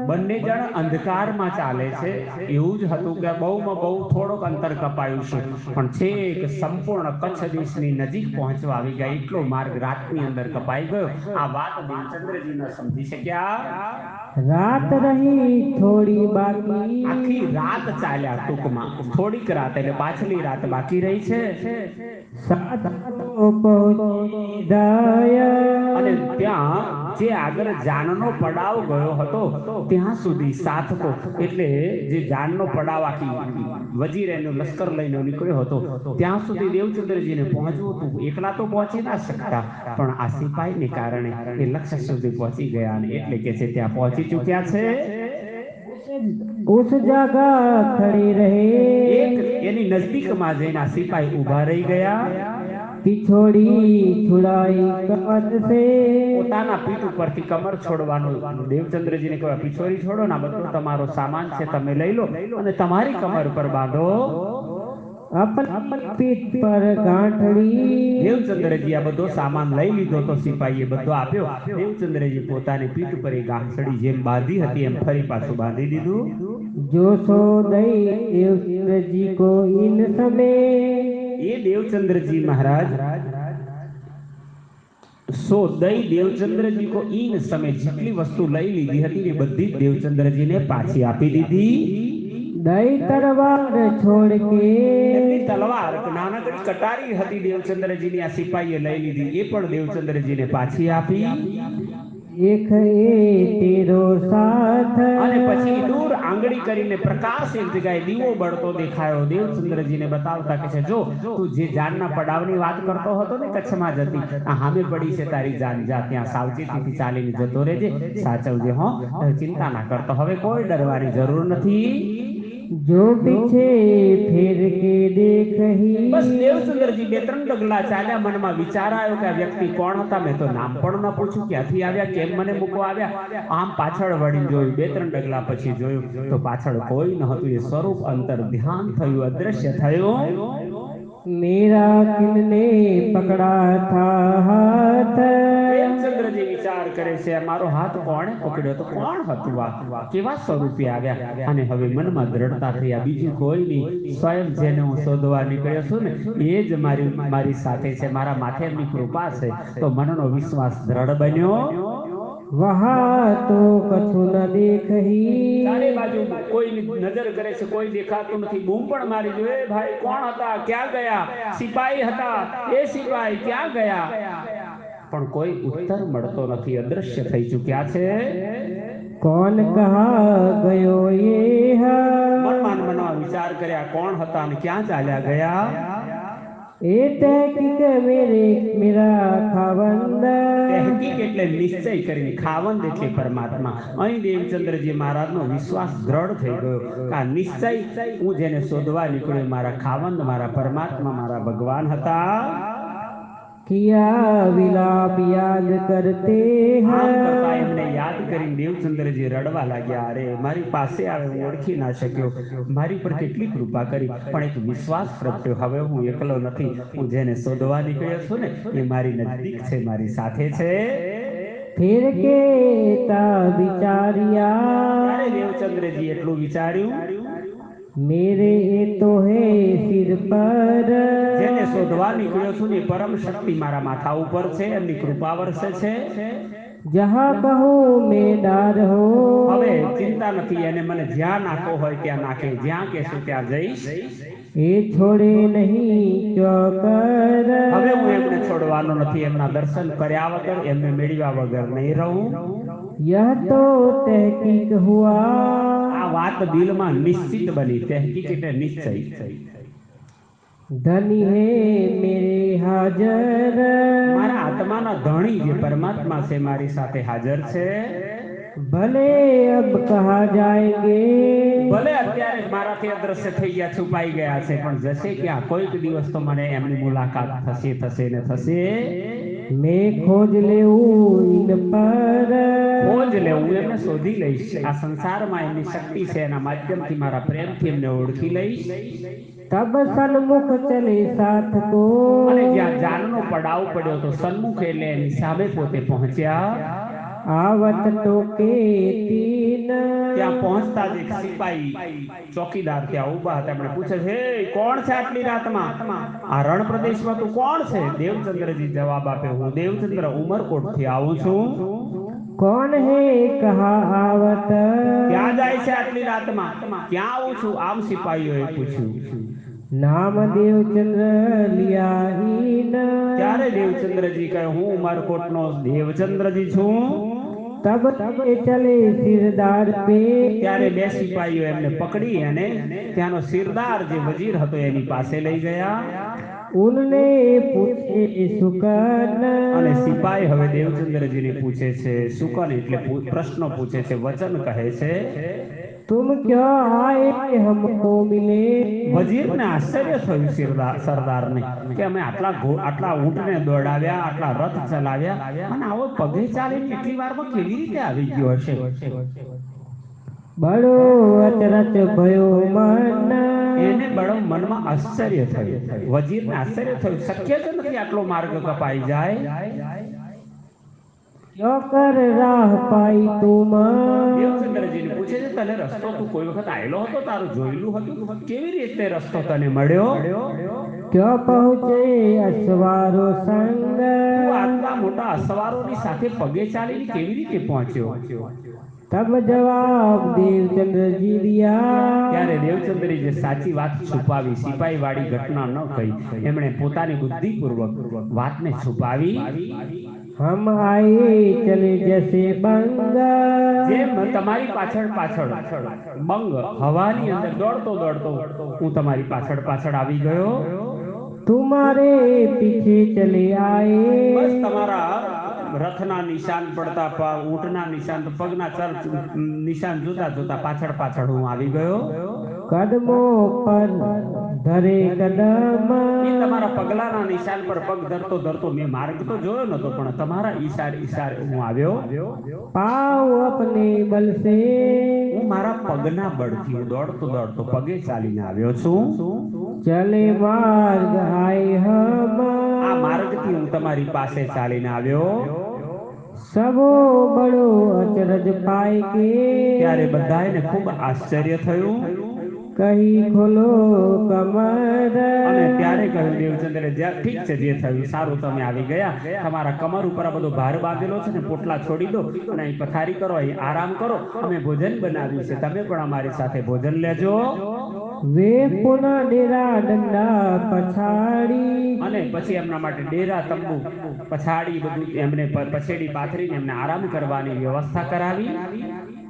બંને જણ અંધકારમાં ચાલે છે. એવું જ હતું કે બહુમાં બહુ થોડોક અંતર કપાયું છે, પણ છેક સંપૂર્ણ કચ્છ દેશની નજીક પહોંચવા આવી ગયા એટલો માર્ગ રાતની અંદર કપાઈ ગયો. આ વાત દેવચંદ્રજી ન સમજી શક્યા. रात रही थोड़ी बाकी આખી રાત ચાલ્યા. ટૂંકમાં થોડીક રાત એટલે પાછલી રાત બાકી રહી છે. सात पहुंची दाया અને ત્યાં જે આગળ જાનનો પડાવ ગયો હતો ત્યાં સુધી સાથકો એટલે જે જાનનો પડાવ આખી વજીર એનો લશ્કર લઈને નીકળ્યો હતો ત્યાં સુધી દેવચંદ્રજીને પહોંચવું હતું. એકલા તો પહોંચી ના શકતા, પણ આ સિપાહીને કારણે એ લક્ષ્ય સુધી પહોંચી ગયા અને એટલે કે છે ત્યાં પહોંચી ચૂક્યા છે. उस जगह खड़े रहे એક એની નજદીકમાં જઈને આ સિપાહી ઊભા રહી ગયા. पिछोड़ी छुड़ाई कवच से પોતાના પીઠ ઉપરથી કમર છોડવાનું દેવચંદ્રજીને કહ્યું, પીછોરી છોડો ના, બધો તમારો સામાન છે તમે લઈ લો અને તમારી કમર પર બાંધો. अपनी पीठ पर गांठड़ी દેવચંદ્રજી આ બધો સામાન લઈ લીધો તો સિપાહીએ બધો આપ્યો. દેવચંદ્રજી પોતાની પીઠ ઉપર એ ગાંઠડી જેમ બાંધી હતી એમ ફરી પાછું બાંધી દીધું. जो सो दई देवचंद्र जी को इन समय એ દેવચંદ્રજી મહારાજ સો દઈ દેવચંદ્રજી કો ઈન સમય જેટલી વસ્તુ લઈ લીધી હતી એ બધી જ દેવચંદ્રજીને પાછી આપી દીધી. दई तलवार छोड़ के એમની તલવાર નાનકડી કટારી હતી દેવચંદ્રજીની આ સિપાહીએ લઈ લીધી, એ પણ દેવચંદ્રજીને પાછી આપી. एक ए तेरो साथ અને પછી દૂર આંગળી કરીને પ્રકાશ એક જગ્યાએ દીવો બળતો દેખાયો. દેવચંદ્રજીને બતાવતા કે છે, જો તું જે જાનના પડાવની વાત કરતો હતો ને કચ્છમાં જતી, આ હામે પડી છે તારી જાન, જા ત્યાં સાવચેતીથી ચાલીને જતો રહેજે, સાચવજે હો, ચિંતા ના કરતો, હવે કોઈ ડરવાની જરૂર નથી. जो पीछे फेर के देखही બસ દેવચંદ્રજી બે ત્રણ ડગલા ચાલ્યા. મનમાં વિચાર આવ્યો કે આ વ્યક્તિ કોણ હતા. મેં તો નામ પણ ન પૂછ્યું, ક્યાંથી આવ્યા, કેમ મને મૂકવા આવ્યા. આમ પાછળ વળી જોયું. બે ત્રણ ડગલા પછી જોયું તો પાછળ કોઈ ન હતું. એ સ્વરૂપ અંતર ધ્યાન થયું, અદ્રશ્ય થયું. मेरा किनने पकड़ा था हाथ દેવચંદ્રજી વિચાર કરે છે, મારો હાથ કોણે પકડ્યો તો કોણ હતું, આ કેવા સ્વરૂપે આવ્યા. અને હવે મનમાં દ્રઢતા થઈ, આ બીજું કોઈ નહીં, સ્વયં જેને હું શોધવા નીકળ્યો છું ને એ જ મારી સાથે છે, મારા માથે એમની કૃપા છે. તો મનનો વિશ્વાસ દ્રઢ બન્યો. वहाँ तो कछु न देखही ચારે બાજુ કોઈ નજર કરે છે, કોઈ દેખાતું નથી. બૂમ પણ મારી જો, એ ભાઈ કોણ હતા, ક્યાં ગયા? સિપાહી હતા, એ સિપાહી ક્યાં ગયા? પણ કોઈ ઉત્તર મળતો નથી, અદ્રશ્ય થઈ ચૂક્યા છે. कौन कहा गयो ये મનમાં મનમાં વિચાર કર્યા, કોણ હતા અને ક્યાં ચાલ્યા ગયા? ए तहकीक मेरा खावंद તહેકીક એટલે નિશ્ચય કરીને, ખાવંદ એટલે પરમાત્મા. અહીં દેવચંદ્રજી મહારાજનો વિશ્વાસ દ્રઢ થઈ ગયો કે આ નિશ્ચય હું જેને શોધવા નીકળ્યો મારા ખાવંદ, મારા પરમાત્મા, મારા ભગવાન હતા. किया विलाप याद करते આમ કરતા हैं એમને યાદ કરીને દેવચંદ્રજી રડવા લાગ્યા. અરે મારી પાસે આવે, હું ઓળખી ના શક્યો, મારી પર કેટલી કૃપા કરી, પણ એક વિશ્વાસ પ્રગટ્યો, હવે હું એકલો નથી, હું જેને શોધવા નીકળ્યો છું ને એ મારી નજદીક છે, મારી સાથે છે. फिर के ता विचारिया ત્યારે દેવચંદ્રજી એટલું વિચાર્યું, मेरे ये तो है सिर पर જેને શોધવા નીકળ્યો છું ને એ પરમ શક્તિ મારા માથા ઉપર છે, એમની કૃપા વરસે છે. जहाँ कहूँ मैं डार हो હવે ચિંતા નથી, એને મને જ્યાં નાખો હોય ત્યાં નાખે, જ્યાં કહેશું ત્યાં જઈશ. ये छोड़े नहीं चौकर હવે હું એમને છોડવાનો નથી, એમના દર્શન કર્યા વગર, એમને મેળવ્યા વગર નહીં રહું. यह तो तहकीक हुआ। આ વાત દિલમાં નિશ્ચિત બની. તહેકીક એટલે નિશ્ચય. धनी है मेरे हाजर। મારા આત્માના ધણી જે પરમાત્મા છે મારી સાથે હાજર છે. भले अब कहा जाएंगे। ભલે અત્યારે મારાથી અદ્રશ્ય થઈ ગયા, છુપાઈ ગયા છે, પણ જશે ક્યાં? કોઈક દિવસ તો મને એમની મુલાકાત થશે ને થશે. मैं खोज लेऊं इन पर। ખોજ લેવું, એમને શોધી લઈશ. આ સંસારમાં એમની શક્તિ છે, એના માધ્યમથી મારા પ્રેમથી એમને ઓળખી લઈશ. तब सन्मुख चले साथ को। અને જ્યાં જાનનો પડાવ પડ્યો તો સન્મુખ એટલે એની સામે પોતે પહોંચ્યા. आवत टोके तीन। ત્યાં પહોંચતા જ એક સિપાઈ ચોકીદાર ત્યાં ઊભા હતા. એમણે પૂછે, હે કોણ છે આટલી રાતમાં? આ રણ પ્રદેશમાં તું કોણ છે? દેવચંદ્રજી જવાબ આપે, હું દેવચંદ્ર ઉમરકોટ થી આવું છું. कौन है कहा आवत। ક્યાં જાય છે આટલી રાતમાં? ક્યાં આવું છું? આમ સિપાહીઓએ પૂછ્યું. नाम देवचंद्र लिया हीन। ત્યારે દેવચંદ્રજી કહે, હું ઉમરકોટનો દેવચંદ્રજી છું. तब ये चले सिरदार पे। ત્યારે બે સિપાહીઓ એમને પકડી અને ત્યાંનો સિરદાર જે વજીર હતો એની પાસે લઈ ગયા. उनने पूछे सुकन। અને સિપાઈ હવે દેવચંદ્રજીને પૂછે છે, સુકન એટલે પ્રશ્નો પૂછે છે, વચન કહે છે. तुम क्या आए हमको मिले। વજીરને આશ્ચર્ય થયું સરદારને કે અમે આટલા ઊંટને દોડાવ્યા, આટલા રથ ચલાવ્યા, અને આવો પગે ચાલીને એટલી વારમાં કેવી રીતે આવી ગયો હશે? बड़ो अचरज भयो मन। એને બળો મનમાં આશ્ચર્ય થયું. વજીરને આશ્ચર્ય થયું, શક્ય જ નથી આટલો માર્ગ કપાઈ જાય. क्यों कर राह पाई तुम। દેવચંદ્રજીને પૂછે છે, તને રસ્તો તું કોઈ વખત આયેલો હતો? તારું જોયેલું હતું? કેવી રીતે રસ્તો તને મળ્યો? क्यों पहुँचे अश्वारो संग। તું આટલા મોટા અસવારોની સાથે પગે ચાલીને કેવી રીતે પહોંચ્યો? तब जवाब देवचंद्र जी दिया। ત્યારે દેવચંદ્રી જે સાચી વાત છુપાવી, સિપાઈ વાળી ઘટના ન કહી, એમણે પોતાની બુદ્ધિપૂર્વક વાતને છુપાવી. हम आए चले जैसे बंग। જેમ તમારી પાછળ બંગ હવાની અંદર દોડતો હું તમારી પાછળ આવી ગયો. तुम्हारे पीछे चले आए। બસ તમારા રથના નિશાન પડતા, ઊંટના નિશાન, પગના નિશાન જોતા પાછળ હું આવી ગયો. कदमों पर धरे कदम। એ તમારા પગલાના નિશાન પર પગ ધરતો મેં માર્ગ તો જોયો નતો, પણ તમારા ઈશારે હું આવ્યો. पाँव अपने बल से। હું મારા પગના બળથી હું દોડતો પગે ચાલીને આવ્યો છું. चले मार्ग आए हम। આ માર્ગથી હું તમારી પાસે ચાલીને આવ્યો. सबो बड़ो अचरज पाए के। ત્યારે બધાને ખૂબ આશ્ચર્ય થયું. कही खोलो कमर। અને ત્યારે કહ્યું દેવચંદ્રે, ઠીક છે, જે થયું સારું, તમે આવી ગયા. તમારા કમર ઉપર આ બધો ભાર બાંધેલો છે ને, પોટલા છોડી દો અને અહીં પથારી કરો, અહીં આરામ કરો. અમે ભોજન બનાવ્યું છે, તમે પણ અમારી સાથે ભોજન લેજો. वे पुनः डेरा डंडा पछाड़ी। અને પછી એમના માટે ડેરા તંબુ પછાડી બધું એમને પછેડી પાથરીને એમને આરામ કરવાની વ્યવસ્થા કરાવી.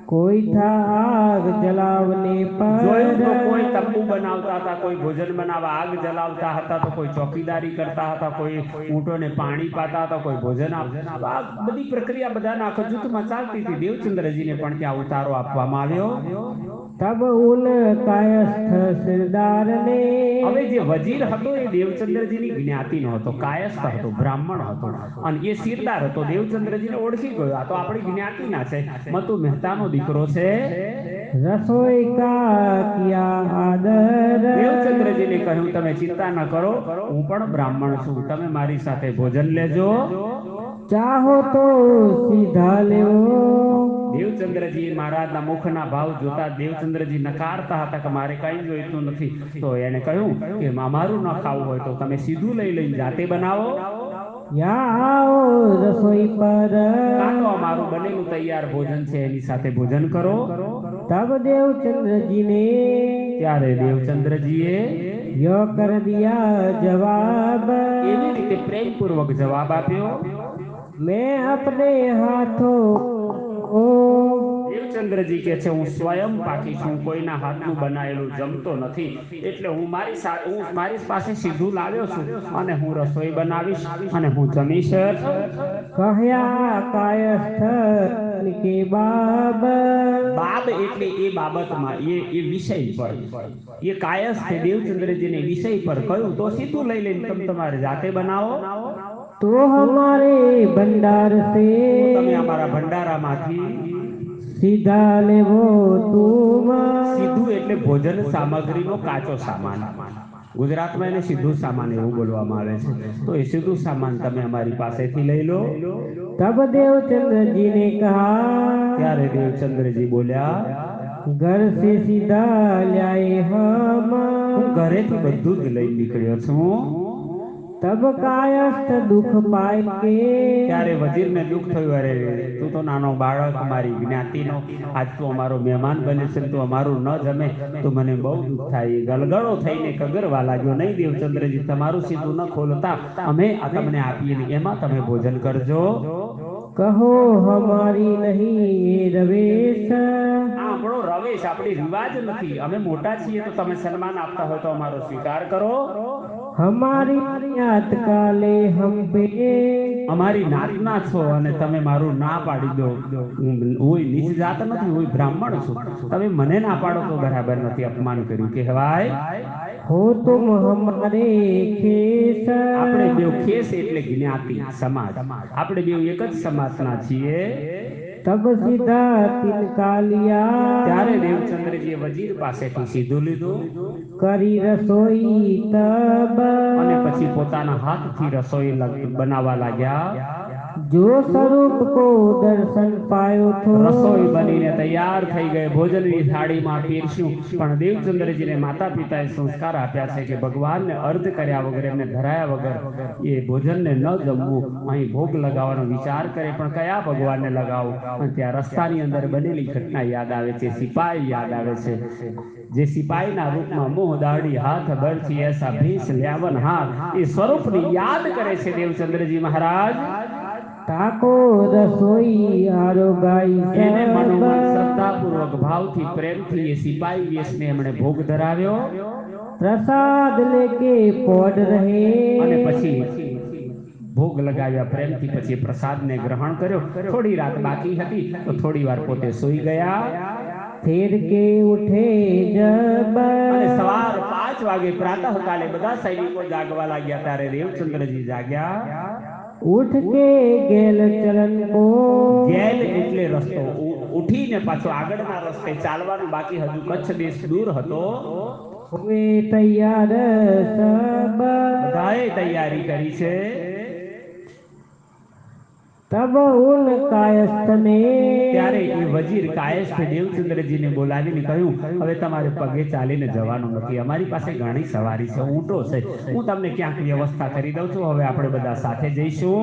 कोई था आग जलावने જોયું તો पर। કોઈ તંબુ બનાવતા હતા, કોઈ ભોજન બનાવવા આગ જલાવતા હતા, તો કોઈ ચોકીદારી કરતા હતા, કોઈ ઊંટોને પાણી પાતા હતા, કોઈ ભોજન આપતા. આ બધી પ્રક્રિયા બધાના આખા જૂથમાં ચાલતી હતી. દેવચંદ્રજીને પણ ત્યાં ઉતારો આપવામાં આવ્યો. तब उन कायस्थ सिरदार ने। હવે જે વજીર હતો એ દેવચંદ્રજીની જ્ઞાતિનો હતો, કાયસ્થ હતો, બ્રાહ્મણ હતો, અને એ સિરદાર હતો. દેવચંદ્રજીને ઓળખી ગયો, આ તો આપણી જ્ઞાતિના છે, મતુ મહેતાનો દીકરો છે. रसोई का किया आदर। દેવચંદ્રજીને કહ્યું, તમે ચિંતા ન કરો, હું પણ બ્રાહ્મણ છું, તમે મારી સાથે ભોજન લેજો. चाहो तो सीधा ले। દેવચંદ્રજી મહારાજના મુખના ભાવ જોતા દેવચંદ્રજી નકારતા હતા કે મારે કઈ જોઈતું નથી. તો એને કહ્યું કે અમારું ન ખાવું હોય તો તમે સીધું લઈને જાતે બનાવો. या आओ रसोई पर। કાં તો અમારું બનેલું તૈયાર ભોજન છે એની સાથે ભોજન કરો. तब देवचंद्र जी ने। ત્યારે દેવચંદ્રજીએ यो कर दिया जवाब। એવી રીતે પ્રેમપૂર્વક જવાબ આપ્યો. मैं अपने हाथों દેવચંદ્રજી કે છે હું સ્વયં પાકી છું, કોઈના હાથનું બનાવેલું જમતો નથી, એટલે હું મારી પાસે સીધું લાવ્યો છું અને હું રસોઈ બનાવીશ અને હું જમીશ. કહ્યા કાયસ્થ કે બાબ એટલે એ બાબતમાં એ વિષય પર એ કાયસ્થ દેવચંદ્રજીને વિષય પર કહ્યું તો સીધું લઈ લઈને તમે તમારે જાતે બનાવો. तो हमारे भंडार से તમે અમારા ભંડારામાંથી सीधा लेवो तुम સીધું એટલે ભોજન સામગ્રીનો કાચો સામાન. ગુજરાતમાં એને સીધું સામાન એવું બોલવામાં આવે છે. તો એ સીધું સામાન તમે અમારી પાસેથી લઈ લો. तब देवचंद्र जी ने कहा ત્યારે દેવચંદ્રજી બોલ્યા घर से सीधा लाए हम હું ઘરેથી બધું જ લઈ નીકળ્યો છું. तब कायस्थ दुख पाए के ત્યારે વજીરને દુઃખ થયું, અરે તું તો નાનો બાળક, મારી જ્ઞાતિનો આજ તું અમારો મહેમાન બને છે, તું અમારું ન જમે તો મને બહુ દુઃખ થાય. ગલગળો થઈને કગરવા લાગ્યો, નહીં દેવચંદ્રજી તમારું સીધું ન ખોલતા અમે આ તમને આપીએ ને એમાં તમે ભોજન કરજો. कहो हमारी नहीं रवेश આપણો રવેશ આપણી રિવાજ નથી. અમે મોટા છીએ તો તમે સન્માન આપતા હોય તો અમારો સ્વીકાર કરો. हमारी यात काले हम पे અમારી નાતના છો અને તમે મારું ના પાડી દો. હું નીચ જાત નથી, હું બ્રાહ્મણ છું, તમે મને ના પાડો તો બરાબર નથી, અપમાન કર્યું કહેવાય. हो तुम हमारे खेस આપણે બેવ ખેસ એટલે જ્ઞાતિ સમાજ, આપણે બેવ એક જ સમાજના છીએ. तब सीधा तिनकालिया ત્યારે દેવચંદ્રજીએ વજીર પાસેથી સીધું લીધું करी रसोई तब અને પછી પોતાના હાથથી રસોઈ બનાવવા લાગ્યા. जो स्वरूप को दर्शन पायो थो રસોઈ બનીને તૈયાર થઈ ગઈ, ભોજનની થાળીમાં પીરસ્યું. પણ દેવચંદ્રજીને માતા પિતાએ સંસ્કાર આપ્યા છે કે ભગવાનને અર્ધ કર્યા વગર, એમને ધરાયા વગર એ ભોજનને ન જમવું. અહીં ભોગ લગાવવાનો વિચાર કરે પણ કયા ભગવાનને લગાવું. અને ત્યાં રસ્તાની અંદર બનેલી ઘટના યાદ આવે છે, સિપાઈ યાદ આવે છે. જે સિપાહીના રૂપમાં મોહ દાઢી હાથ બરથી એસા ભીસ લ્યાવન હાથ, એ સ્વરૂપની યાદ કરે છે દેવચંદ્રજી મહારાજ. ताको रसोई आरोगाई એને सब મનોમન શ્રદ્ધાપૂર્વક ભાવથી પ્રેમથી એ સિપાઈ વેશને એમણે ભોગ ધરાવ્યો. प्रसाद लेके पौड़ रहे અને પછી ભોગ લગાવ્યા પ્રેમથી. પછી પ્રસાદને ગ્રહણ કર્યો. થોડી રાત બાકી હતી તો થોડી વાર પોતે સૂઈ ગયા. फिर के उठे जब અને સવાર 5 વાગે પ્રાતઃકાલે બધા સૈનિકો જાગવા લાગ્યા. ત્યારે દેવચંદ્રજી જાગ્યા. उठ के गेल चलन को ગેલ એટલે રસ્તો. ઉઠીને પાછો આગળના રસ્તે ચાલવાનું બાકી હતું. કચ્છ દેશ દૂર હતો. हुए तैयार सब બધાએ તૈયારી કરી છે. तब उन कायस्थ ने ત્યારે એ વજીર કાયસ્થ દેવચંદ્રજીને બોલાવીને કહ્યું, હવે તમારે પગે ચાલીને જવાનું નથી, અમારી પાસે ઘણી સવારી છે, ઊંટો છે, હું તમને ક્યાંક વ્યવસ્થા કરી દઉં છું, હવે આપણે બધા સાથે જઈશું.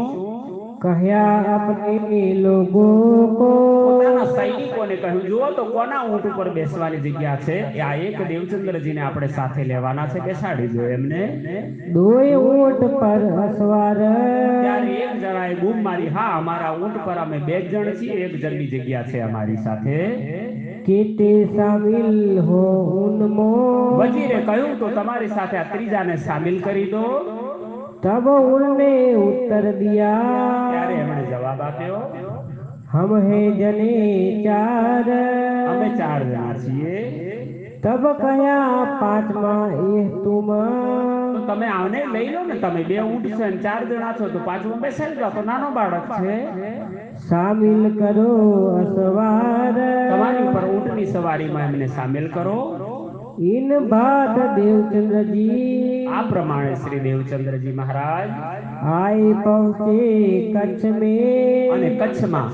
कहया अपने लोगों को પોતાના સૈનિકોને કહ્યું, જુઓ તો કોના ઊંટ ઉપર બેસવાની જગ્યા છે. આ એક દેવચંદ્રજીને આપણે સાથે લેવાના છે, બેસાડી દો એમને. दोए ऊंट पर असवार ત્યારે એક જણાએ બૂમ મારી, હા અમારા ઊંટ પર અમે 2 જણ છીએ, 1 જણની જગ્યા છે અમારી સાથે. केते शामिल हो उनमो વજીરે કહ્યું તો તમારી સાથે આ ત્રીજાને સામેલ કરી દો. तब उनने उत्तर दिया ત્યારે એમણે જવાબ આપ્યો, हम है जने चार અમે 4 જણા છીએ. तब कहया पांचमा ए तुम તો તમે આને લઈ લો ને, તમે 2 ઊંટ છે અને 4 જણા છો, તો પાછું બેસાડી દો, તો નાનો બાળક છે. शामिल करो असवार તમારી ઉપર ઊંટની સવારીમાં એમને સામેલ કરો. इन बात देवचंद्र जी આ પ્રમાણે શ્રી દેવચંદ્રજી મહારાજ आए पहुंचे कच्छ में અને કચ્છમાં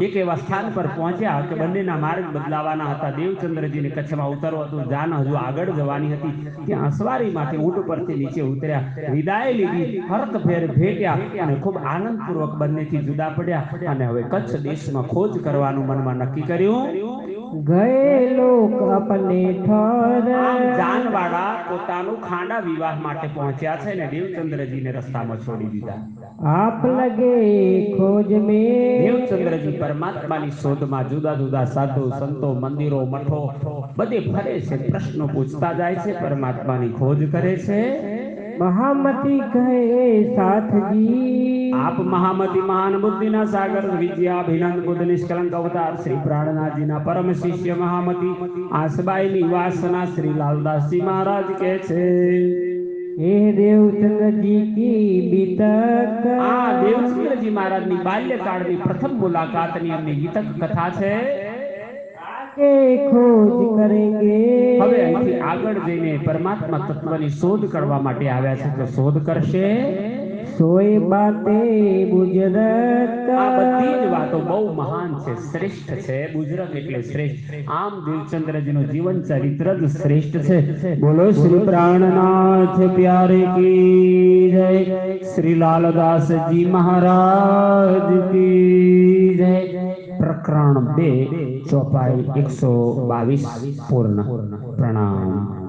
એક એવા સ્થાન પર પહોંચ્યા કે બંનેના માર્ગ બદલાવાના હતા. દેવચંદ્રજીને કચ્છમાં ઉતરવું હતું, જાન હજુ આગળ જવાની હતી. ત્યાં અસવારીમાંથી ઊંટ પરથી નીચે ઉતર્યા, વિદાય લીધી, હરખ ફેર ભેટ્યા અને ખૂબ આનંદપૂર્વક બંનેથી જુદા પડ્યા. અને હવે કચ્છ દેશમાં ખોજ કરવાનું મનમાં નક્કી કર્યું. ગયે લોક અપને ઠોર આમ જાનવાળા પોતાનું ખાંડા વિવાહ માટે પહોંચ્યા છે ને દેવચંદ્રજીને રસ્તામાં છોડી દીધા. आप लगे खोज में દેવચંદ્રજી પરમાત્માની શોધમાં જુદા જુદા સાધુ સંતો મંદિરો મઠો બધે ફરે છે, પ્રશ્નો પૂછતા જાય છે, પરમાત્માની ખોજ કરે છે. महामती कहे साथ जी આપ મહામતી મહાન બુદ્ધિના સાગર વિદ્યા અભિનંદ બુદ્ધ નિષ્કલંક અવતાર શ્રી પ્રાણનાથજીના પરમ શિષ્ય મહામતી આસબાઈની વાસના શ્રી લાલદાસજી મહારાજ કહે છે. हे देवचंद्र जी की बीतक આ દેવચંદ્રજી મહારાજની બાલ્યકાળની પ્રથમ મુલાકાતની એમની ગીતક કથા છે. आगे खोज करेंगे હવે અહીંથી આગળ જઈને પરમાત્મા તત્વની શોધ કરવા માટે આવ્યા છે, તો શોધ કરશે. सोई बातें बुजुर्ग આ બધી જ વાતો બહુ મહાન છે, શ્રેષ્ઠ છે. બુજરક એટલે શ્રેષ્ઠ. આમ દેવચંદ્રજીનું જીવન ચરિત્ર જ શ્રેષ્ઠ છે. બોલો શ્રી પ્રાણનાથ પ્યારે કી જય, શ્રી લાલદાસજી મહારાજ કી જય. પ્રકરણ 2 ચોપાઈ 122 પૂર્ણ. પ્રણામ.